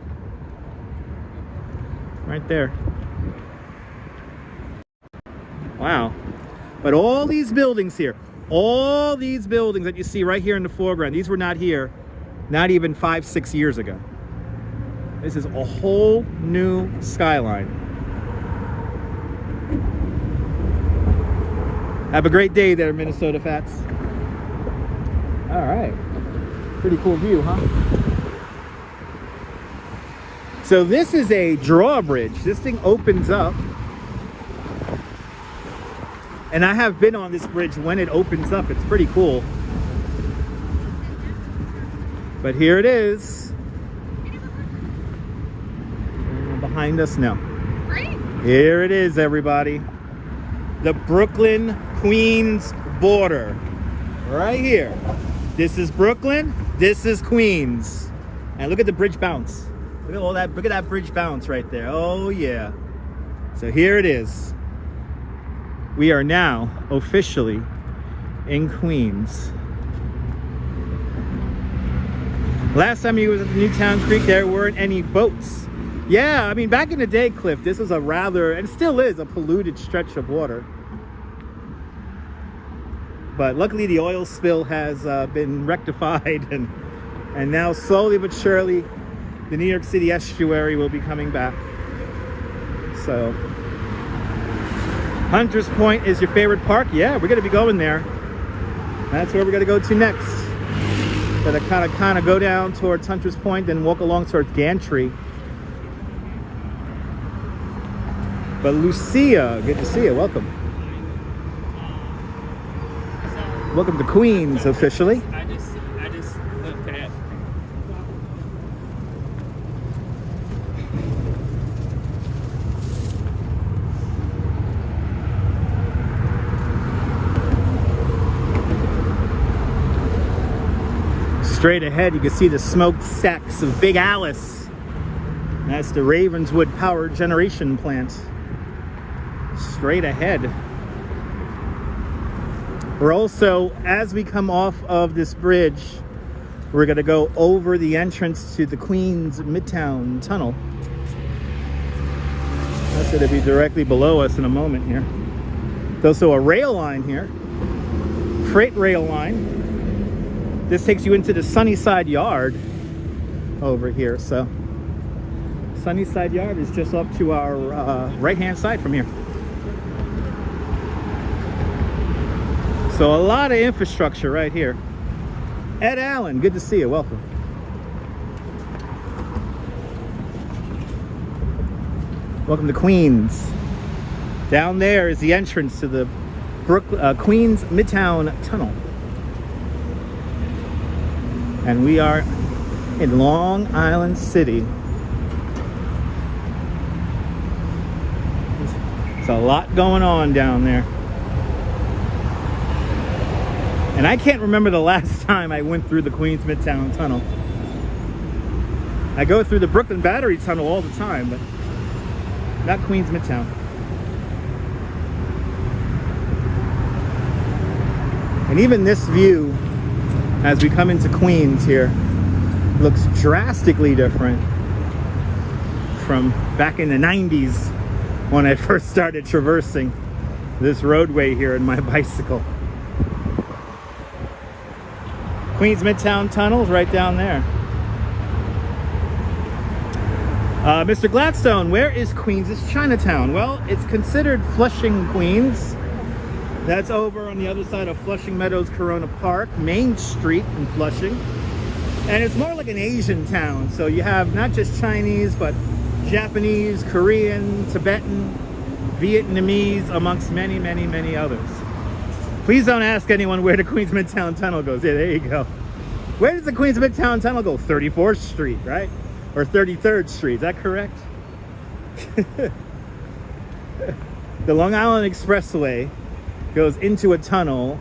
Right there. Wow. But all these buildings here, all these buildings that you see right here in the foreground, these were not here, not even 5-6 years ago. This is a whole new skyline. Have a great day there, Minnesota Fats. All right. Pretty cool view, huh? So this is a drawbridge. This thing opens up. And I have been on this bridge when it opens up. It's pretty cool. But here it is. And behind us now. Here it is, everybody. The Brooklyn Queens border. Right here. This is Brooklyn. This is Queens. And look at the bridge bounce. Look at all that. Look at that bridge bounce right there. Oh yeah. So here it is. We are now officially in Queens. Last time you was at the Newtown Creek, there weren't any boats. Yeah, I mean, back in the day, Cliff, this was a rather, and still is, a polluted stretch of water. But luckily the oil spill has been rectified, and now slowly but surely the New York City estuary will be coming back. So Hunter's Point is your favorite park? Yeah, we're gonna be going there. That's where we're gonna go to next. Gonna kind of go down towards Hunter's Point, then walk along towards Gantry. But Lucia, good to see you. Welcome. Welcome to Queens officially. I just looked at. Straight ahead, you can see the smokestacks of Big Alice. That's the Ravenswood Power Generation Plant. Straight ahead. We're also, as we come off of this bridge, we're going to go over the entrance to the Queens Midtown Tunnel. That's going to be directly below us in a moment here. There's also a rail line here, freight rail line. This takes you into the Sunnyside Yard over here. So Sunnyside Yard is just up to our right-hand side from here. So a lot of infrastructure right here. Ed Allen, good to see you. Welcome. Welcome to Queens. Down there is the entrance to the Queens Midtown Tunnel. And we are in Long Island City. There's a lot going on down there. And I can't remember the last time I went through the Queens Midtown Tunnel. I go through the Brooklyn Battery Tunnel all the time, but not Queens Midtown. And even this view, as we come into Queens here, looks drastically different from back in the 90s when I first started traversing this roadway here in my bicycle. Queens Midtown Tunnel is right down there. Mr. Gladstone, where is Queens' Chinatown? Well, it's considered Flushing, Queens. That's over on the other side of Flushing Meadows Corona Park, Main Street in Flushing. And it's more like an Asian town. So you have not just Chinese, but Japanese, Korean, Tibetan, Vietnamese, amongst many, many, many others. Please don't ask anyone where the Queens Midtown Tunnel goes. Yeah, there you go. Where does the Queens Midtown Tunnel go? 34th Street, right? Or 33rd Street, is that correct? The Long Island Expressway goes into a tunnel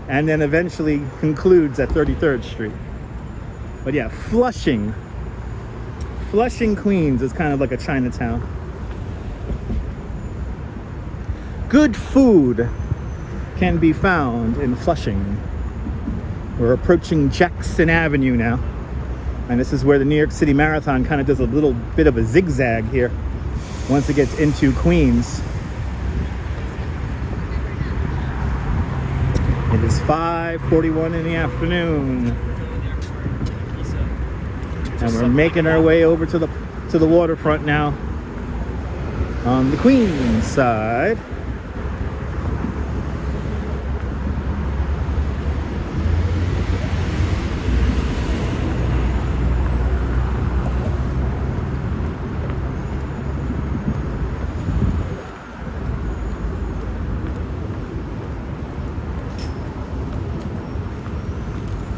and then eventually concludes at 33rd Street. But yeah, Flushing, Queens is kind of like a Chinatown. Good food can be found in Flushing. We're approaching Jackson Avenue now. And this is where the New York City Marathon kind of does a little bit of a zigzag here once it gets into Queens. It is 5:41 in the afternoon. And we're making our way over to the waterfront now on the Queens side.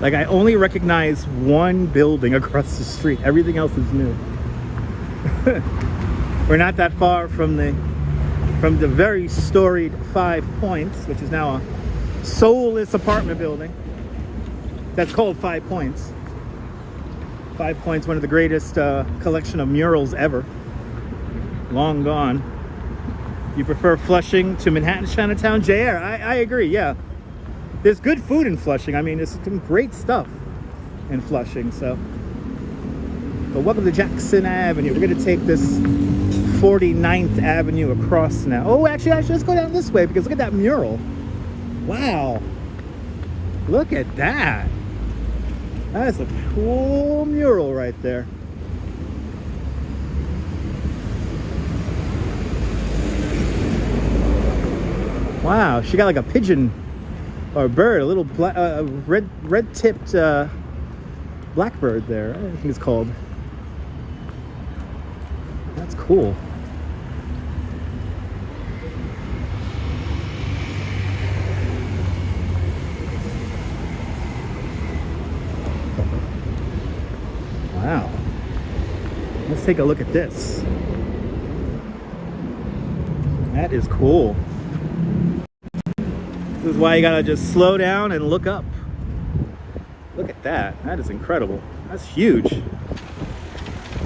Like, I only recognize one building across the street. Everything else is new. We're not that far from the very storied 5 Points, which is now a soulless apartment building. That's called 5 Points. 5 Points, one of the greatest collection of murals ever. Long gone. You prefer Flushing to Manhattan's Chinatown? JR, I agree, yeah. There's good food in Flushing. I mean, there's some great stuff in Flushing, so. But welcome to Jackson Avenue. We're gonna take this 49th Avenue across now. Oh, actually, let's go down this way because look at that mural. Wow. Look at that. That's a cool mural right there. Wow, she got like a pigeon or a bird, a little red-tipped blackbird there, I think it's called. That's cool. Wow. Let's take a look at this. That is cool. This is why you gotta just slow down and look up. Look at that. That is incredible. That's huge.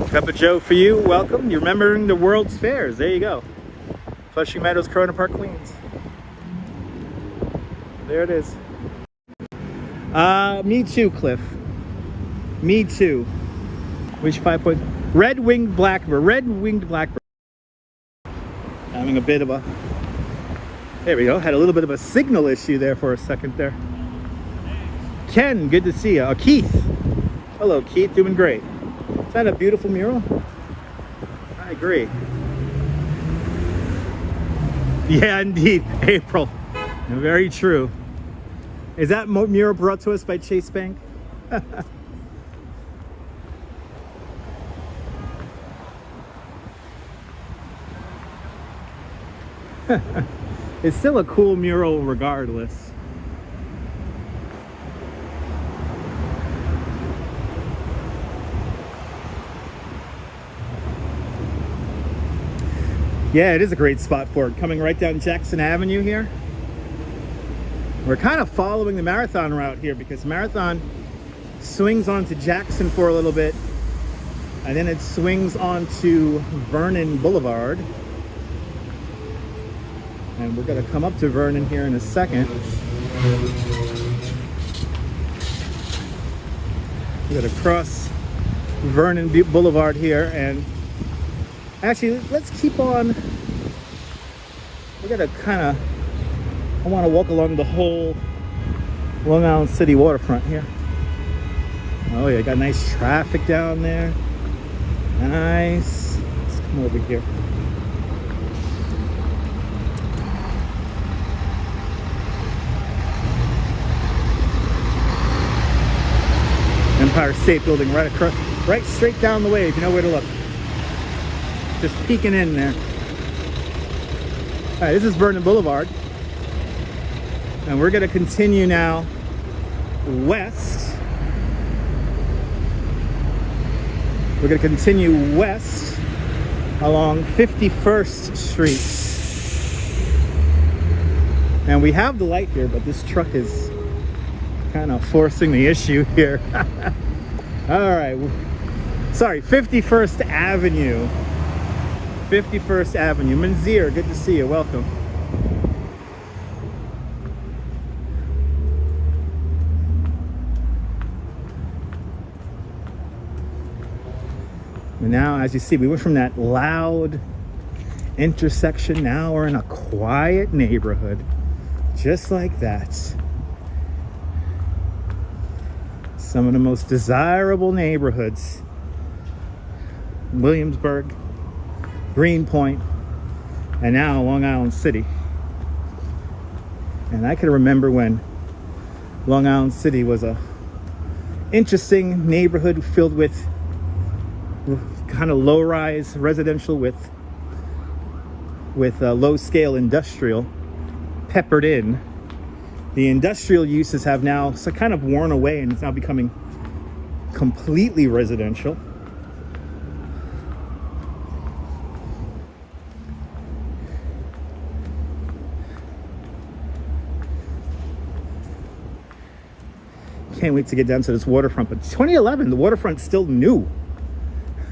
Cup of Joe for you. Welcome. You're remembering the World's Fairs. There you go. Flushing Meadows, Corona Park, Queens. There it is. Me too, Cliff. Me too. Which 5 point? Red-winged blackbird. Red-winged blackbird. Having a bit of a... There we go. Had a little bit of a signal issue there for a second there. Ken, good to see you. Keith. Hello, Keith. Doing great. Is that a beautiful mural? I agree. Yeah, indeed. April. Very true. Is that mural brought to us by Chase Bank? It's still a cool mural regardless. Yeah, it is a great spot for it. Coming right down Jackson Avenue here. We're kind of following the Marathon route here because Marathon swings onto Jackson for a little bit and then it swings onto Vernon Boulevard. And we're going to come up to Vernon here in a second. We're going to cross Vernon Boulevard here and actually, let's keep on. We're gonna kind of, I want to walk along the whole Long Island City waterfront here. Oh yeah, got nice traffic down there. Nice. Let's come over here. Empire State Building right across, right straight down the way if you know where to look. Just peeking in there. All right, this is Vernon Boulevard. And we're gonna continue now west. We're gonna continue west along 51st Street. And we have the light here, but this truck is kind of forcing the issue here. All right, sorry, 51st Avenue. 51st Avenue. Manzir, good to see you. Welcome. And now, as you see, we went from that loud intersection. Now we're in a quiet neighborhood. Just like that. Some of the most desirable neighborhoods. Williamsburg, Greenpoint, and now Long Island City. And I can remember when Long Island City was a interesting neighborhood filled with kind of low-rise residential with low-scale industrial peppered in. The industrial uses have now kind of worn away and it's now becoming completely residential. Can't wait to get down to this waterfront. But 2011, the waterfront's still new.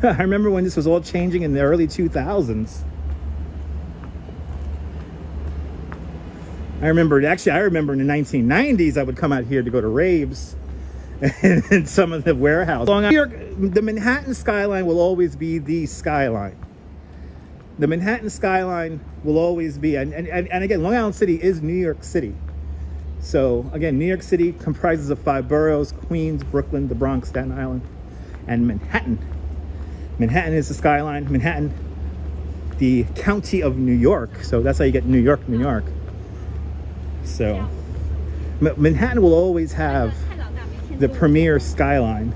I remember when this was all changing in the early 2000s. I remember in the 1990s, I would come out here to go to raves and some of the warehouse. New York, the Manhattan skyline will always be the skyline. The Manhattan skyline will always be, and again, Long Island City is New York City. So again, New York City comprises of 5 boroughs: Queens, Brooklyn, the Bronx, Staten Island, and Manhattan. Manhattan is the skyline. Manhattan, the county of New York. So that's how you get New York, New York. So Manhattan will always have the premier skyline.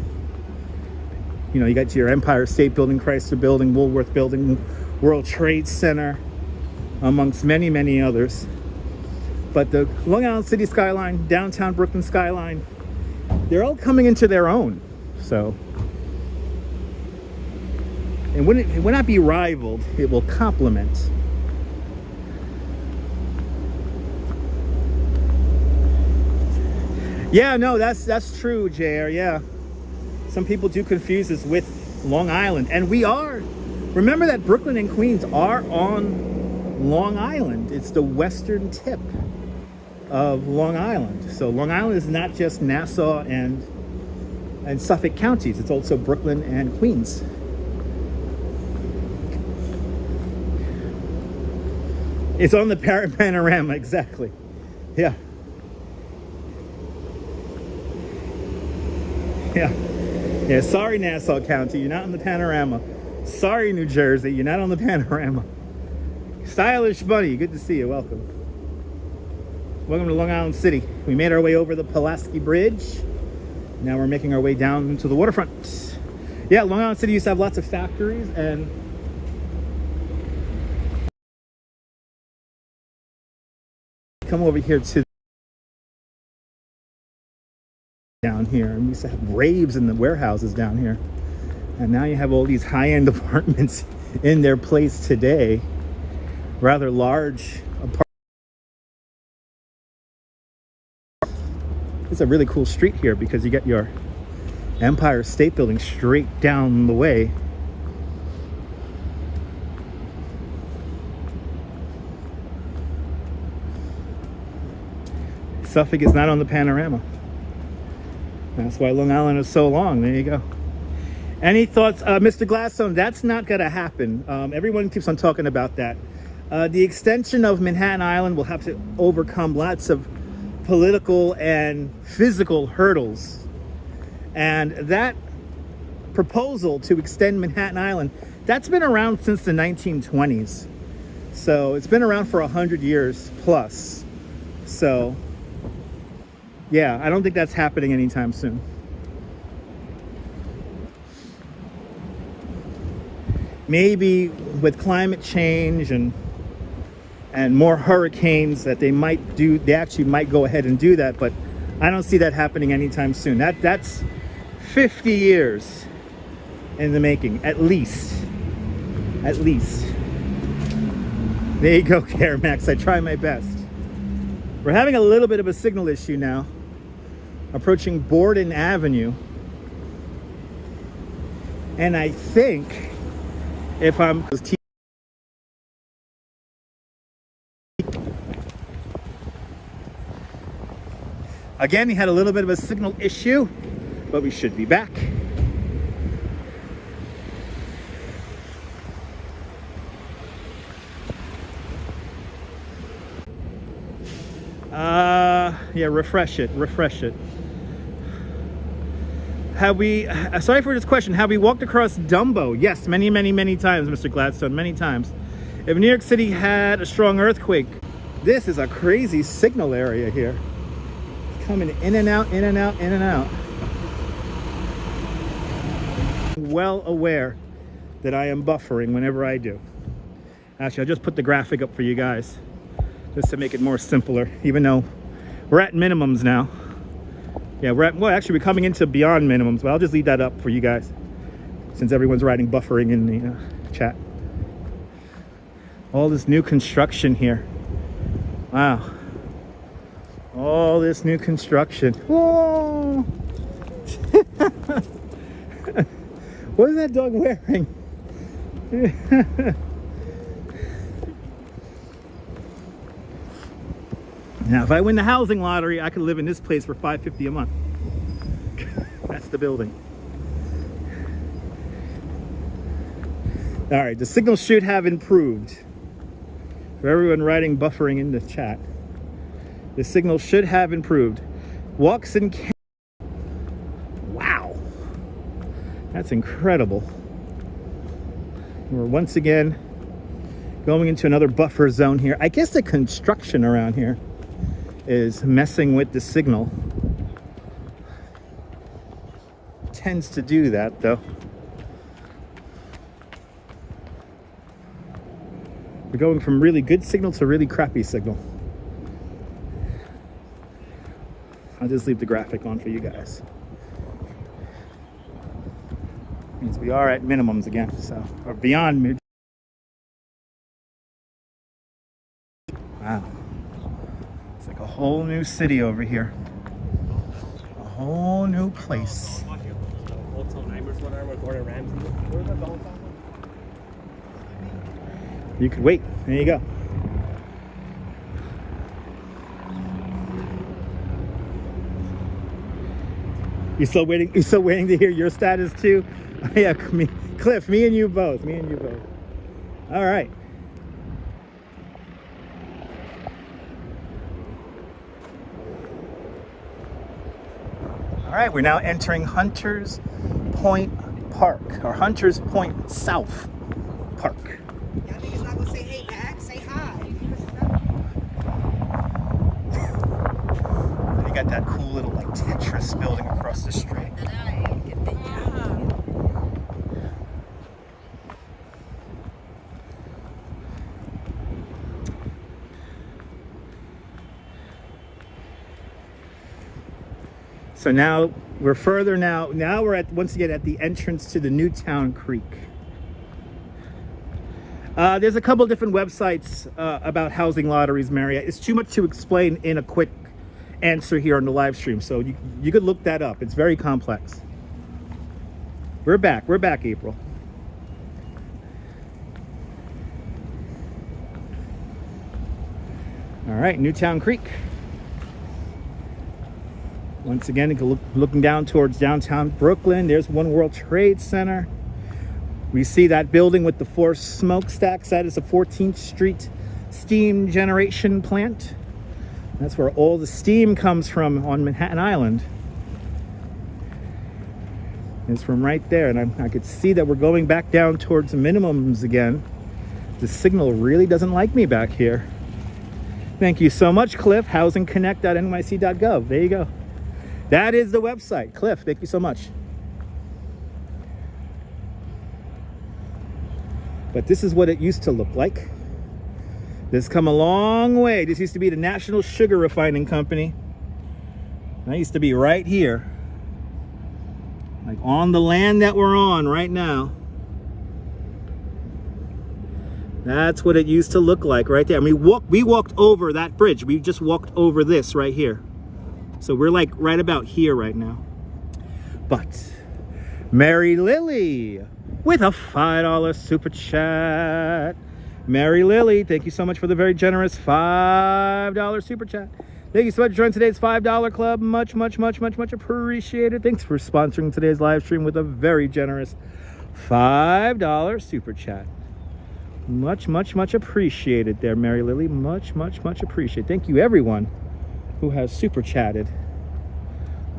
You know, you got your Empire State Building, Chrysler Building, Woolworth Building, World Trade Center, amongst many, many others. But the Long Island City skyline, downtown Brooklyn skyline, they're all coming into their own. So it would not be rivaled, it will complement. Yeah, no, that's true, JR. Yeah, some people do confuse this with Long Island, and we are. Remember that Brooklyn and Queens are on Long Island. It's the western tip of Long Island. So Long Island is not just Nassau and Suffolk counties. It's also Brooklyn and Queens. It's on the panorama, exactly. Yeah. Yeah. Yeah, sorry Nassau County, you're not on the panorama. Sorry New Jersey, you're not on the panorama. Stylish Bunny, good to see you, welcome. Welcome to Long Island City. We made our way over the Pulaski Bridge. Now we're making our way down to the waterfront. Yeah, Long Island City used to have lots of factories, and come over here to down here, and we used to have raves in the warehouses down here, and now you have all these high-end apartments in their place today. Rather large apartments. It's a really cool street here because you get your Empire State Building straight down the way. Suffolk is not on the panorama. That's why Long Island is so long. There you go. Any thoughts, Mr. Gladstone? That's not going to happen. Everyone keeps on talking about that. The extension of Manhattan Island will have to overcome lots of political and physical hurdles. And that proposal to extend Manhattan Island, that's been around since the 1920s. So it's been around for 100 years plus. So yeah, I don't think that's happening anytime soon. Maybe with climate change and more hurricanes that they actually might go ahead and do that, but I don't see that happening anytime soon. That's 50 years in the making, at least. At least. There you go, Caramax. I try my best. We're having a little bit of a signal issue now. Approaching Borden Avenue. And I think if I'm again, he had a little bit of a signal issue, but we should be back. Yeah, refresh it. Have we, sorry for this question, have we walked across Dumbo? Yes, many times, Mr. Gladstone, many times. If New York City had a strong earthquake, this is a crazy signal area here. Coming in and out, in and out, in and out. Well aware that I am buffering whenever I do. Actually, I'll just put the graphic up for you guys, just to make it more simpler, even though we're at minimums now. Yeah, well, actually, we're coming into beyond minimums, but I'll just leave that up for you guys, since everyone's writing buffering in the chat. All this new construction here. Wow. All this new construction. Whoa! What is that dog wearing? Now, if I win the housing lottery, I could live in this place for $550 a month. That's the building. All right, the signal should have improved. For everyone writing buffering in the chat, the signal should have improved. Walks in. Wow, that's incredible. We're once again going into another buffer zone here. I guess the construction around here is messing with the signal. Tends to do that though. We're going from really good signal to really crappy signal. I'll just leave the graphic on for you guys. Means we are at minimums again, so, or beyond mid. Wow. It's like a whole new city over here. whole new place. You could wait. There you go. You still waiting? You still waiting to hear your status too? Yeah, Cliff, me and you both. Me and you both. All right. All right, we're now entering Hunters Point Park, or Hunters Point South Park. Y'all niggas not gonna say hey back, say hi. You got that cool little like Tetris building across the street. So now we're further now. Now we're at, once again, at the entrance to the Newtown Creek. There's a couple different websites about housing lotteries, Marriott. It's too much to explain in a quick answer here on the live stream. So you could look that up. It's very complex. We're back, April. All right, Newtown Creek. Once again, looking down towards downtown Brooklyn, there's One World Trade Center. We see that building with the 4 smokestacks. That is a 14th Street steam generation plant. That's where all the steam comes from on Manhattan Island. It's from right there, and I could see that we're going back down towards the minimums again. The signal really doesn't like me back here. Thank you so much, Cliff. housingconnect.nyc.gov. There you go. That is the website. Cliff, thank you so much. But this is what it used to look like. This has come a long way. This used to be the National Sugar Refining Company. That used to be right here. Like on the land that we're on right now. That's what it used to look like right there. I mean, we walked over that bridge. We just walked over this right here. So we're like right about here right now. But Mary Lily with a $5 super chat. Mary Lily, thank you so much for the very generous $5 super chat. Thank you so much for joining today's $5 club. Much, much, much, much, much appreciated. Thanks for sponsoring today's live stream with a very generous $5 super chat. Much, much, much appreciated there, Mary Lily. Much, much, much appreciated. Thank you, everyone who has super chatted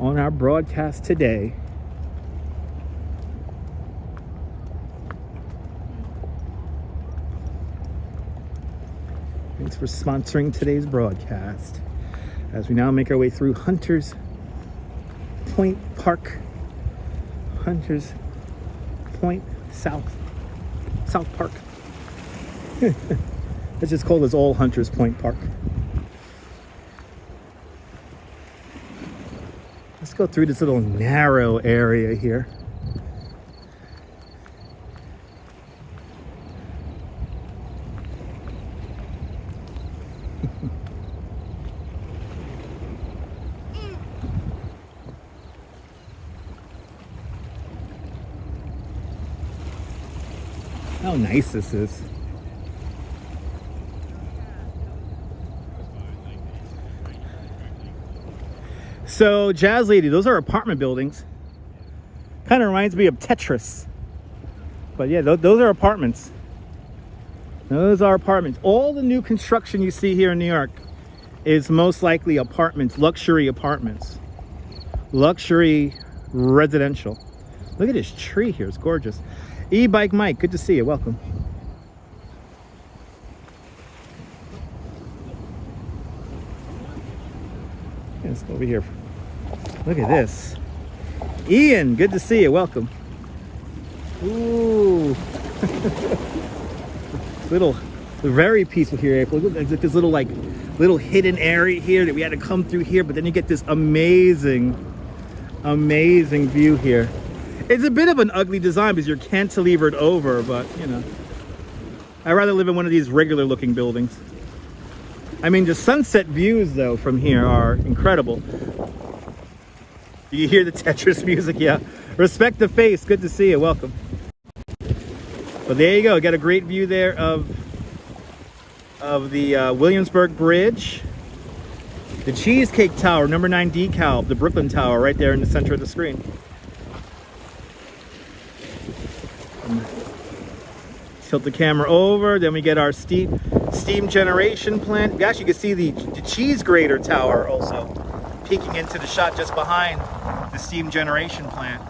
on our broadcast today. Thanks for sponsoring today's broadcast as we now make our way through Hunters Point Park. Hunters Point South Park. Let's just call this all Hunters Point Park. Let's go through this little narrow area here. How nice this is. So, Jazz Lady, those are apartment buildings. Kind of reminds me of Tetris. But yeah, those are apartments. Those are apartments. All the new construction you see here in New York is most likely apartments, luxury apartments. Luxury residential. Look at this tree here, it's gorgeous. E-Bike Mike, good to see you, welcome. Yeah, let's go over here. Look at this. Ian, good to see you, welcome. Ooh. Very peaceful here, April. There's this little hidden area here that we had to come through here, but then you get this amazing view here. It's a bit of an ugly design because you're cantilevered over, but you know, I'd rather live in one of these regular looking buildings. I mean, the sunset views though from here are incredible. You hear the Tetris music, yeah. Respect the face. Good to see you. Welcome. But there you go. Got a great view there of the Williamsburg Bridge. The Cheesecake Tower, number 9 decal, the Brooklyn Tower, right there in the center of the screen. Tilt the camera over, then we get our steam generation plant. You actually can see the cheese grater tower also peeking into the shot just behind the steam generation plant.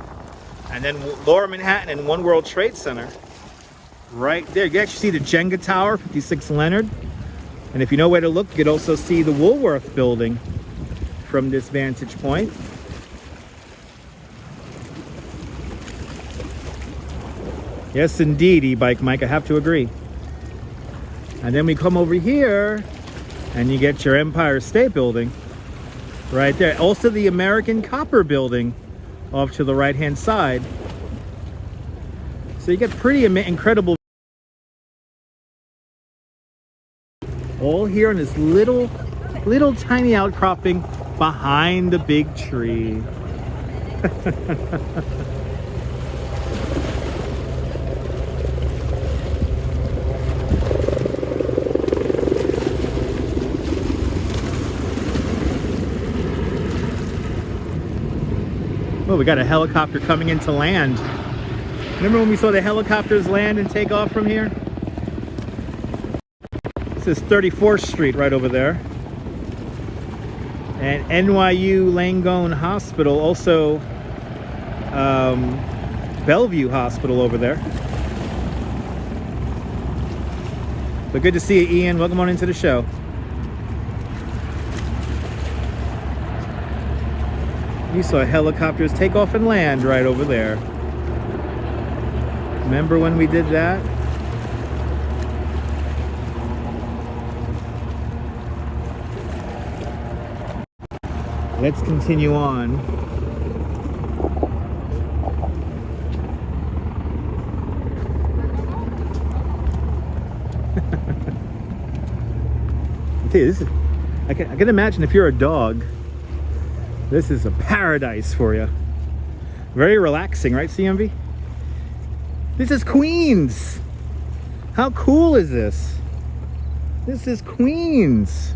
And then Lower Manhattan and One World Trade Center right there. You can actually see the Jenga Tower, 56 Leonard. And if you know where to look, you can also see the Woolworth building from this vantage point. Yes, indeed, e-bike Mike, I have to agree. And then we come over here and you get your Empire State Building right there. Also the American Copper Building off to the right-hand side. So you get pretty incredible. All here on this little tiny outcropping behind the big tree. Oh, we got a helicopter coming into land. Remember when we saw the helicopters land and take off from here? This is 34th Street right over there. And NYU Langone Hospital, also Bellevue Hospital over there. But good to see you, Ian. Welcome on into the show. You saw helicopters take off and land right over there. Remember when we did that? Let's continue on. I tell you, this is, I can imagine if you're a dog, this is a paradise for you. Very relaxing, right, CMV? This is Queens. How cool is this? This is Queens.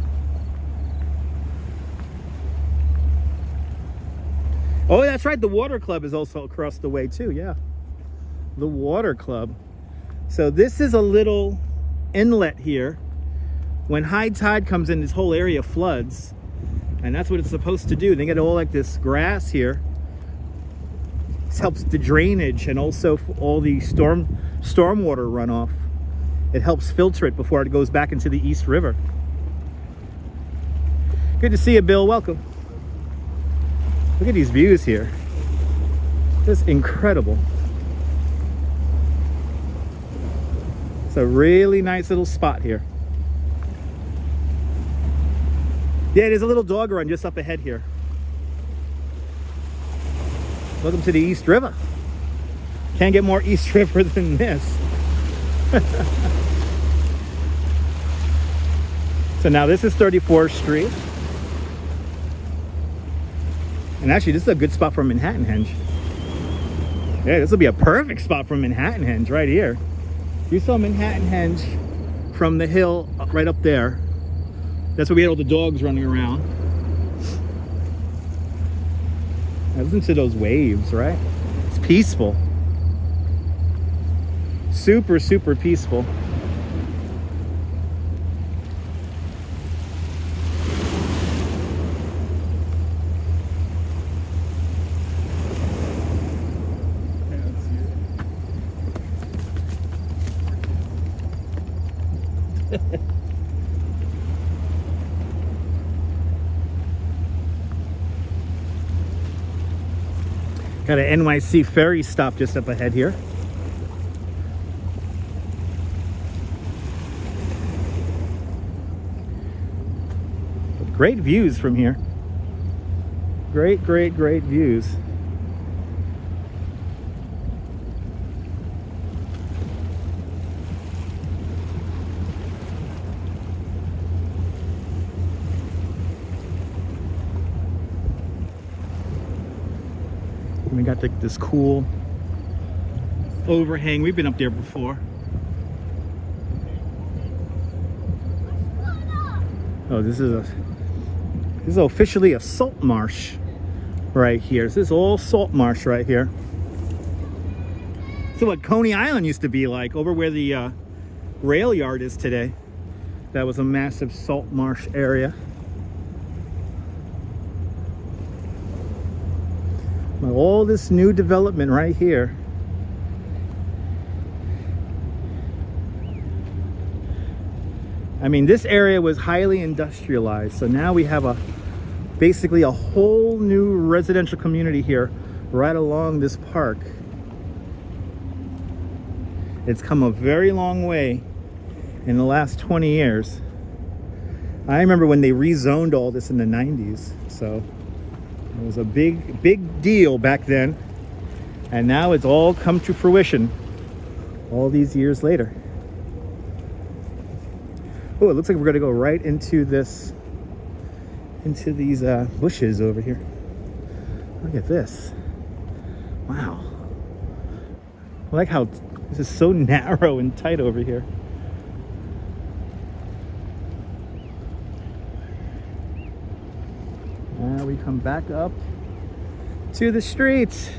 Oh, that's right. The Water Club is also across the way too. Yeah. The Water Club. So this is a little inlet here. When high tide comes in, this whole area floods. And that's what it's supposed to do. They get all like this grass here. This helps the drainage and also all the stormwater runoff. It helps filter it before it goes back into the East River. Good to see you, Bill. Welcome. Look at these views here. Just incredible. It's a really nice little spot here. Yeah, there's a little dog run just up ahead here. Welcome to the East River. Can't get more East River than this. So now this is 34th Street. And actually, this is a good spot for Manhattan Henge. Yeah, this will be a perfect spot for Manhattan Henge right here. You saw Manhattan Henge from the hill right up there. That's where we had all the dogs running around. Now listen to those waves, right? It's peaceful. Super, super peaceful. Got an NYC ferry stop just up ahead here. Great views from here. Great, great, great views. got this cool overhang. We've been up there before. Oh, this is officially a salt marsh right here. This is all salt marsh right here. So what Coney Island used to be like, over where the rail yard is today. That was a massive salt marsh area. Well, all this new development right here. I mean, this area was highly industrialized, so now we have basically a whole new residential community here right along this park. It's come a very long way in the last 20 years. I remember when they rezoned all this in the 90s, so it was a big deal back then, and now it's all come to fruition all these years later. Oh, it looks like we're gonna go right into these bushes over here. Look at this. Wow. I like how this is so narrow and tight over here. Now we come back up to the streets.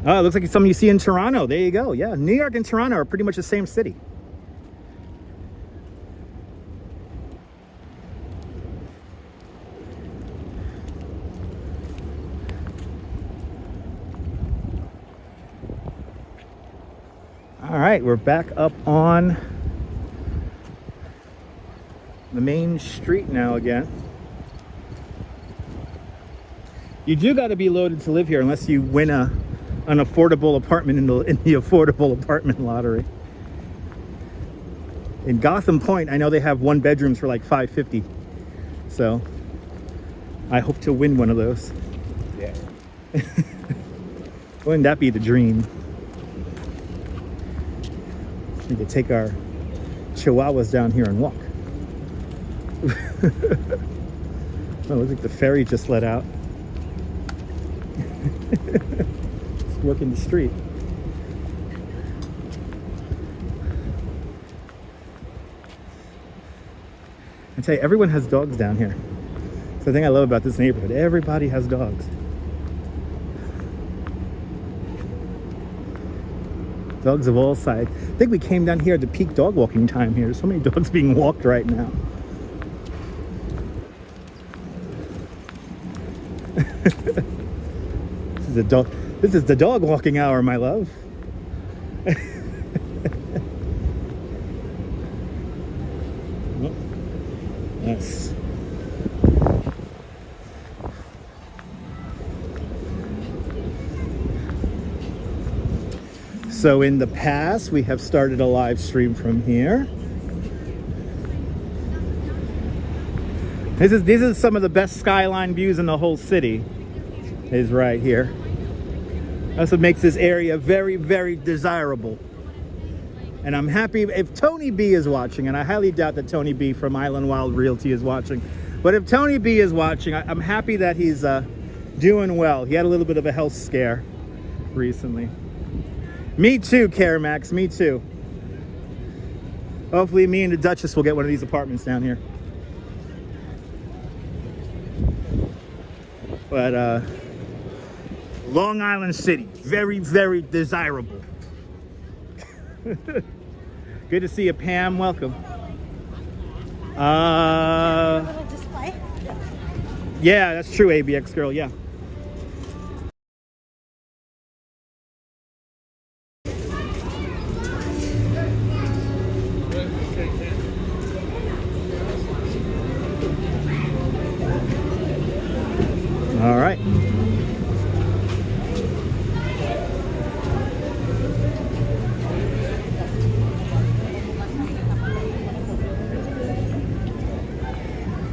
Oh, it looks like something you see in Toronto. There you go. Yeah, New York and Toronto are pretty much the same city. All right, we're back up on the main street now again. You do got to be loaded to live here unless you win an affordable apartment in the affordable apartment lottery. In Gotham Point, I know they have 1 bedrooms for like $550. So I hope to win one of those. Yeah. Wouldn't that be the dream? We could take our chihuahuas down here and walk. Oh, looks like the ferry just let out. It's working the street. I tell you, everyone has dogs down here. It's the thing I love about this neighborhood. Everybody has dogs. Dogs of all sizes. I think we came down here at the peak dog walking time here. There's so many dogs being walked right now. This is the dog walking hour, my love. Oh, yes. So in the past, we have started a live stream from here. This is some of the best skyline views in the whole city. Is right here. That's what makes this area very, very desirable. And I'm happy if Tony B is watching, and I highly doubt that Tony B from Island Wild Realty is watching. But if Tony B is watching, I'm happy that he's doing well. He had a little bit of a health scare recently. Me too, Caramax, me too. Hopefully me and the Duchess will get one of these apartments down here. But Long Island City, very, very desirable. Good to see you, Pam. Welcome. Little display. Yeah, that's true, ABX girl. Yeah. All right.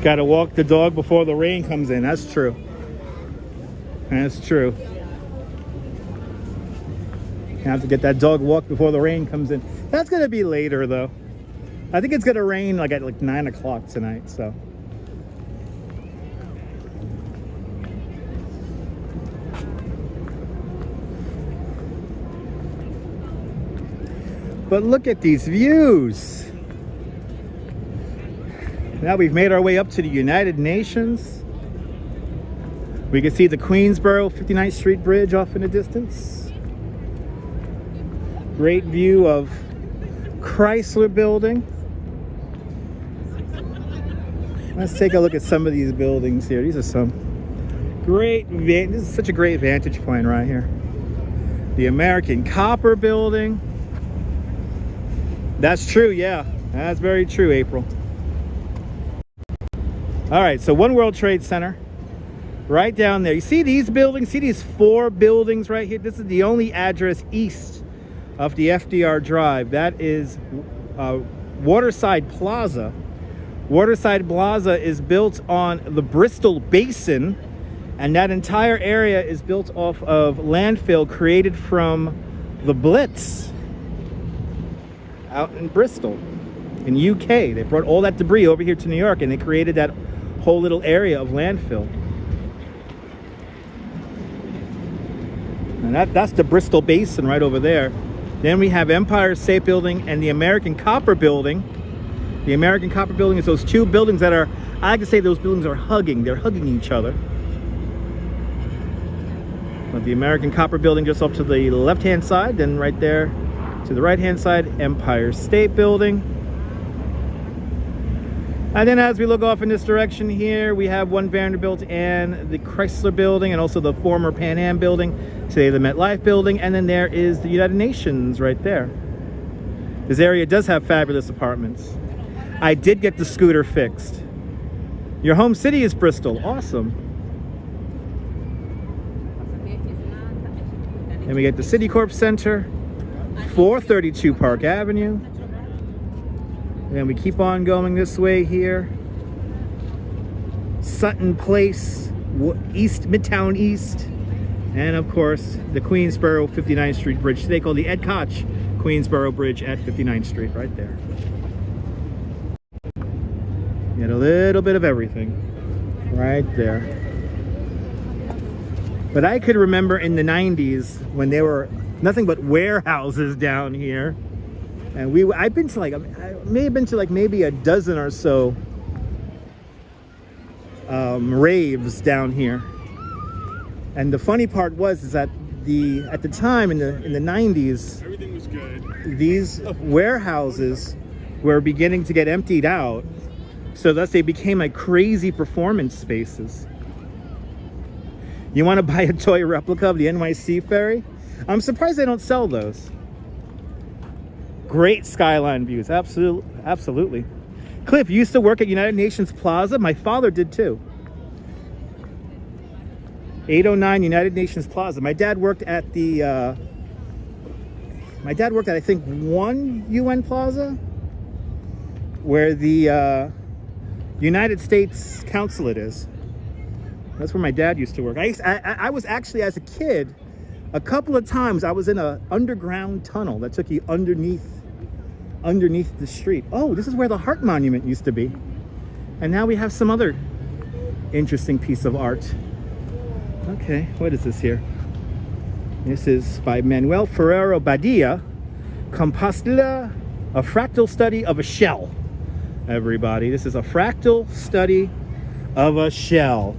Got to walk the dog before the rain comes in. That's true. That's true. You have to get that dog walked before the rain comes in. That's going to be later, though. I think it's going to rain like at 9 o'clock tonight, so. But look at these views. Now we've made our way up to the United Nations. We can see the Queensboro 59th Street Bridge off in the distance. Great view of Chrysler Building. Let's take a look at some of these buildings here. These are some great, this is such a great vantage point right here. The American Copper Building. That's true, yeah. That's very true, April. All right, so One World Trade Center. Right down there. You see these buildings? See these 4 buildings right here? This is the only address east of the FDR Drive. That is Waterside Plaza. Waterside Plaza is built on the Bristol Basin, and that entire area is built off of landfill created from the Blitz out in Bristol in UK. They brought all that debris over here to New York, and they created that whole little area of landfill. And that's the Bristol Basin right over there. Then we have Empire State Building and the American Copper Building. The American Copper Building is those 2 buildings that are, I like to say those buildings are hugging. They're hugging each other. But the American Copper Building just off to the left-hand side, then right there to the right-hand side, Empire State Building. And then as we look off in this direction here, we have One Vanderbilt and the Chrysler Building, and also the former Pan Am Building, today the MetLife Building, and then there is the United Nations right there. This area does have fabulous apartments. I did get the scooter fixed. Your home city is Bristol. Awesome. And we get the Citicorp Center, 432 Park Avenue. And we keep on going this way here. Sutton Place, East, Midtown East. And of course, the Queensboro 59th Street Bridge. Today called the Ed Koch Queensboro Bridge at 59th Street right there. Get a little bit of everything right there. But I could remember in the 90s when there were nothing but warehouses down here. And I've been to like, I may have been to like maybe a dozen or so raves down here. And the funny part is that at the time in the 90s, everything was good. These warehouses were beginning to get emptied out. So thus they became like crazy performance spaces. You want to buy a toy replica of the NYC ferry? I'm surprised they don't sell those. Great skyline views, absolutely. Cliff, you used to work at United Nations Plaza? My father did too. 809 United Nations Plaza. My dad worked at I think one UN Plaza, where the United States consulate is. That's where my dad used to work. I was actually, as a kid, a couple of times I was in an underground tunnel that took you underneath the street. Oh, this is where the Heart Monument used to be. And now we have some other interesting piece of art. Okay, what is this here? This is by Manuel Ferrero Badia, Compostela, a fractal study of a shell. Everybody, this is a fractal study of a shell.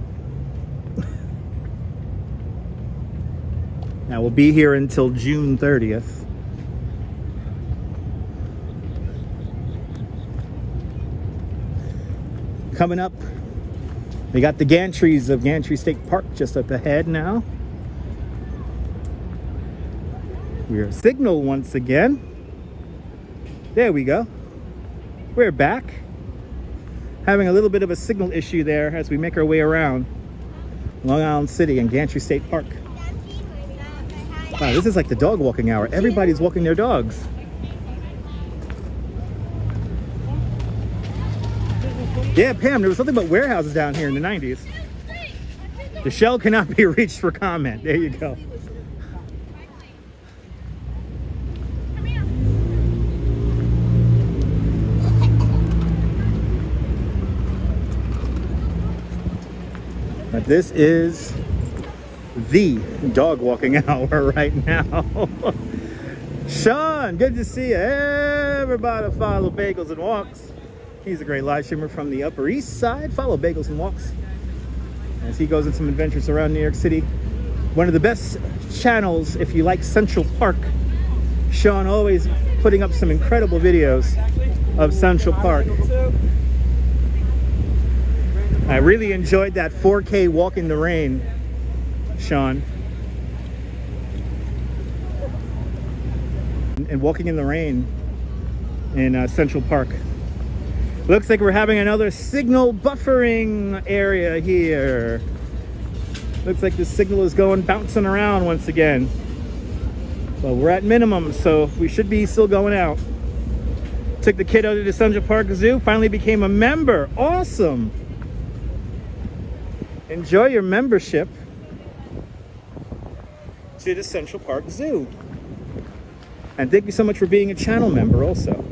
Now we'll be here until June 30th. Coming up, we got the Gantrys of Gantry State Park just up ahead now. We're signal once again. There we go. We're back. Having a little bit of a signal issue there as we make our way around Long Island City and Gantry State Park. Wow, this is like the dog walking hour. Everybody's walking their dogs. Yeah, Pam, there was something about warehouses down here in the 90s. The shell cannot be reached for comment. There you go. But this is the dog walking hour right now. Sean, good to see you. Everybody follow Bagels and Walks. He's a great live streamer from the Upper East Side. Follow Bagels and Walks as he goes on some adventures around New York City. One of the best channels if you like Central Park. Sean always putting up some incredible videos of Central Park. I really enjoyed that 4K walk in the rain, Sean. And walking in the rain in Central Park. Looks like we're having another signal buffering area here. Looks like the signal is bouncing around once again. Well, we're at minimum, so we should be still going out. Took the kiddo to the Central Park Zoo, finally became a member. Awesome. Enjoy your membership to the Central Park Zoo. And thank you so much for being a channel member also.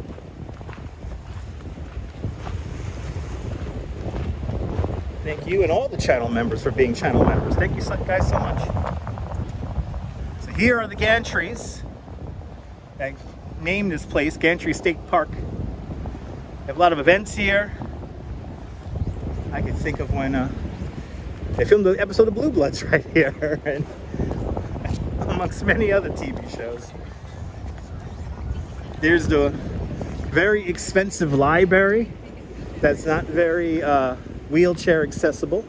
Thank you and all the channel members for being channel members. Thank you guys so much. So here are the Gantrys. I named this place Gantry State Park. They have a lot of events here. I could think of when they filmed the episode of Blue Bloods right here, and amongst many other TV shows. There's the very expensive library that's not very wheelchair accessible.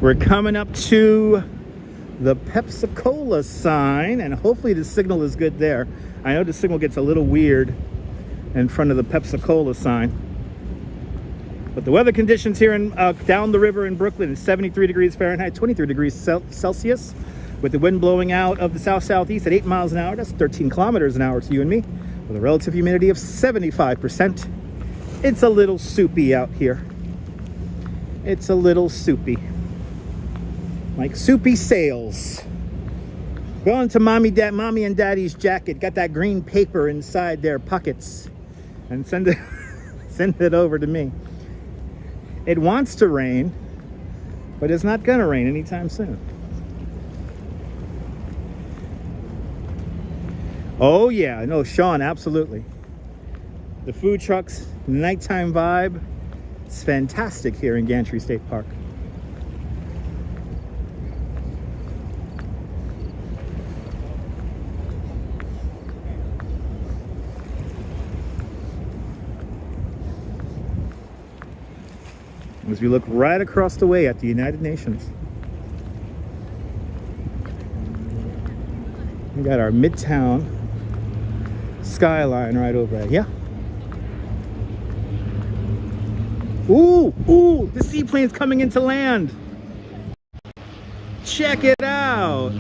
We're coming up to the Pepsi Cola sign, and hopefully the signal is good there. I know the signal gets a little weird in front of the Pepsi Cola sign. But the weather conditions here in down the river in Brooklyn is 73 degrees Fahrenheit, 23 degrees Celsius, with the wind blowing out of the south-southeast at 8 miles an hour. That's 13 kilometers an hour to you and me, with a relative humidity of 75%. It's a little soupy out here. It's a little soupy. Like soupy sails. Going to mommy and daddy's jacket. Got that green paper inside their pockets. And send it over to me. It wants to rain, but it's not gonna rain anytime soon. Oh yeah, no, Sean, absolutely. The food trucks, nighttime vibe. It's fantastic here in Gantry State Park. As we look right across the way at the United Nations. We got our Midtown skyline right over there. Yeah. Ooh, the seaplane's coming into land. Check it out.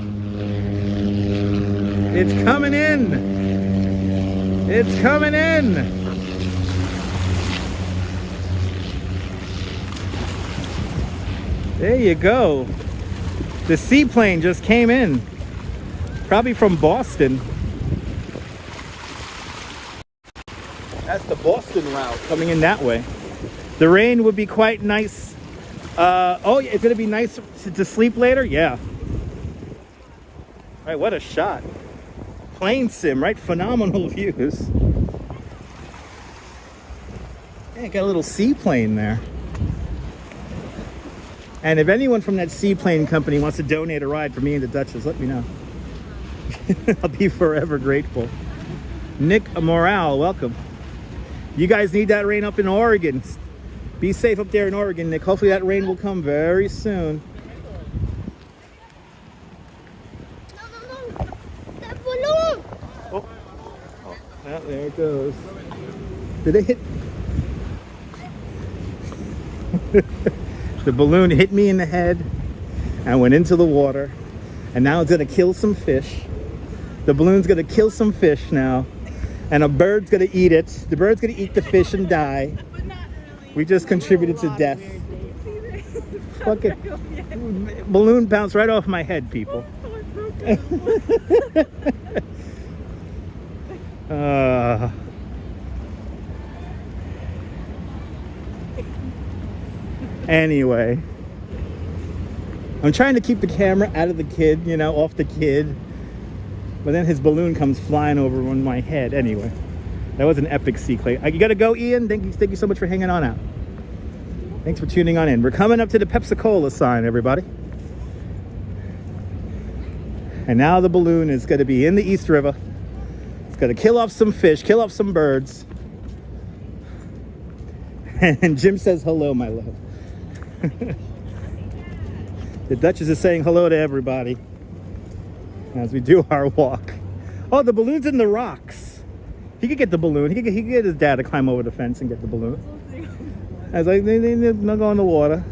It's coming in. It's coming in. There you go. The seaplane just came in. Probably from Boston. That's the Boston route coming in that way. The rain would be quite nice. Oh, it's gonna be nice to sleep later? Yeah. All right, what a shot. Plane sim, right? Phenomenal views. Yeah, got a little seaplane there. And if anyone from that seaplane company wants to donate a ride for me and the Duchess, let me know. I'll be forever grateful. Nick Morale, welcome. You guys need that rain up in Oregon. Be safe up there in Oregon, Nick. Hopefully that rain will come very soon. No. That balloon! Oh, there it goes. Did it hit? The balloon hit me in the head and went into the water, and now it's gonna kill some fish. The balloon's gonna kill some fish now, and a bird's gonna eat it. The bird's gonna eat the fish and die. We just contributed to death. Fucking balloon bounced right off my head, people. Anyway, I'm trying to keep the camera out of the kid, you know, off the kid. But then his balloon comes flying over on my head. Anyway, that was an epic sequence. You gotta go, Ian. Thank you so much for hanging on out. Thanks for tuning on in. We're coming up to the Pepsi Cola sign, everybody. And now the balloon is gonna be in the East River. It's gonna kill off some fish, kill off some birds. And Jim says hello, my love. The Duchess is saying hello to everybody as we do our walk. Oh, the balloon's in the rocks. He could get the balloon. He could get his dad to climb over the fence and get the balloon. I was like, they're not going in the water.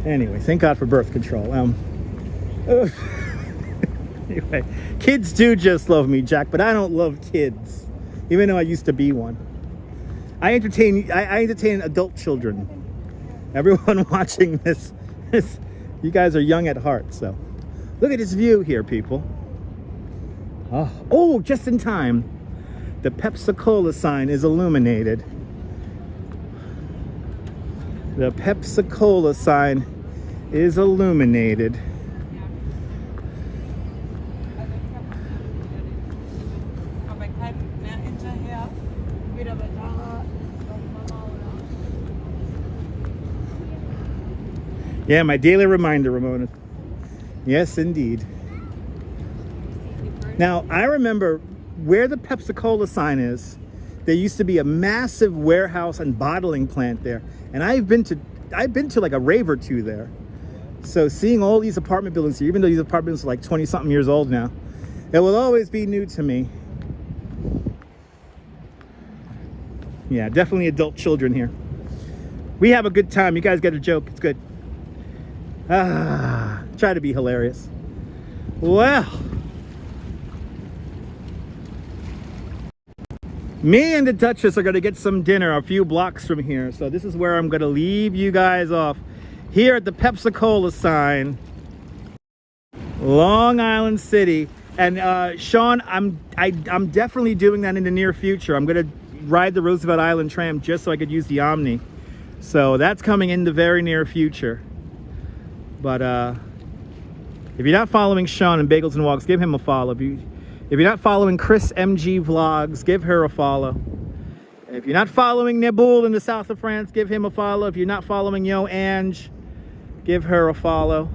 Anyway, thank God for birth control. Anyway, kids do just love me, Jack, but I don't love kids, even though I used to be one. I entertain adult children. Everyone watching this, you guys are young at heart. So look at this view here, people. Oh, just in time. The Pepsi Cola sign is illuminated. The Pepsi Cola sign is illuminated. Yeah, my daily reminder, Ramona. Yes, indeed. Now, I remember where the Pepsi Cola sign is. There used to be a massive warehouse and bottling plant there. And I've been to like a rave or two there. So seeing all these apartment buildings here, even though these apartments are like 20-something years old now, it will always be new to me. Yeah, definitely adult children here. We have a good time. You guys get a joke. It's good. Try to be hilarious. Well, me and the Duchess are going to get some dinner a few blocks from here. So this is where I'm going to leave you guys off. Here at the Pepsi Cola sign, Long Island City. And Sean, I'm definitely doing that in the near future. I'm going to ride the Roosevelt Island tram just so I could use the Omni. So that's coming in the very near future. But if you're not following Sean and Bagels and Walks, give him a follow. If you're not following Chris MG Vlogs, give her a follow. If you're not following Neboul in the south of France, give him a follow. If you're not following Yo Ange, give her a follow.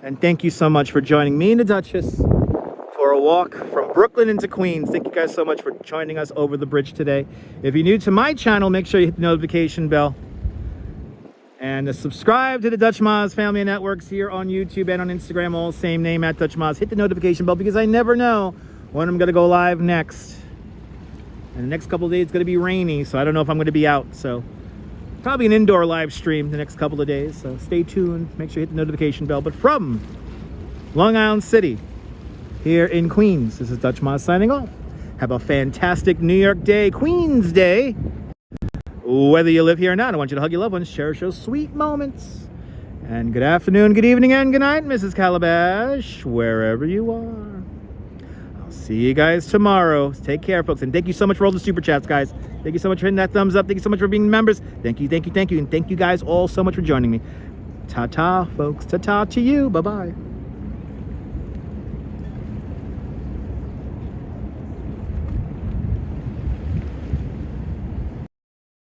And thank you so much for joining me and the Duchess for a walk from Brooklyn into Queens. Thank you guys so much for joining us over the bridge today. If you're new to my channel, make sure you hit the notification bell. And subscribe to the Dutch Maz Family Networks here on YouTube and on Instagram, all same name at Dutch Maz. Hit the notification bell because I never know when I'm going to go live next. And the next couple of days it's going to be rainy, so I don't know if I'm going to be out. So probably an indoor live stream the next couple of days. So stay tuned. Make sure you hit the notification bell. But from Long Island City, here in Queens, this is Dutch Maz signing off. Have a fantastic New York Day, Queens Day. Whether you live here or not, I want you to hug your loved ones, cherish those sweet moments. And good afternoon, good evening, and good night, Mrs. Calabash, wherever you are. I'll see you guys tomorrow. Take care, folks. And thank you so much for all the super chats, guys. Thank you so much for hitting that thumbs up. Thank you so much for being members. Thank you, thank you, thank you. And thank you guys all so much for joining me. Ta-ta, folks. Ta-ta to you. Bye-bye.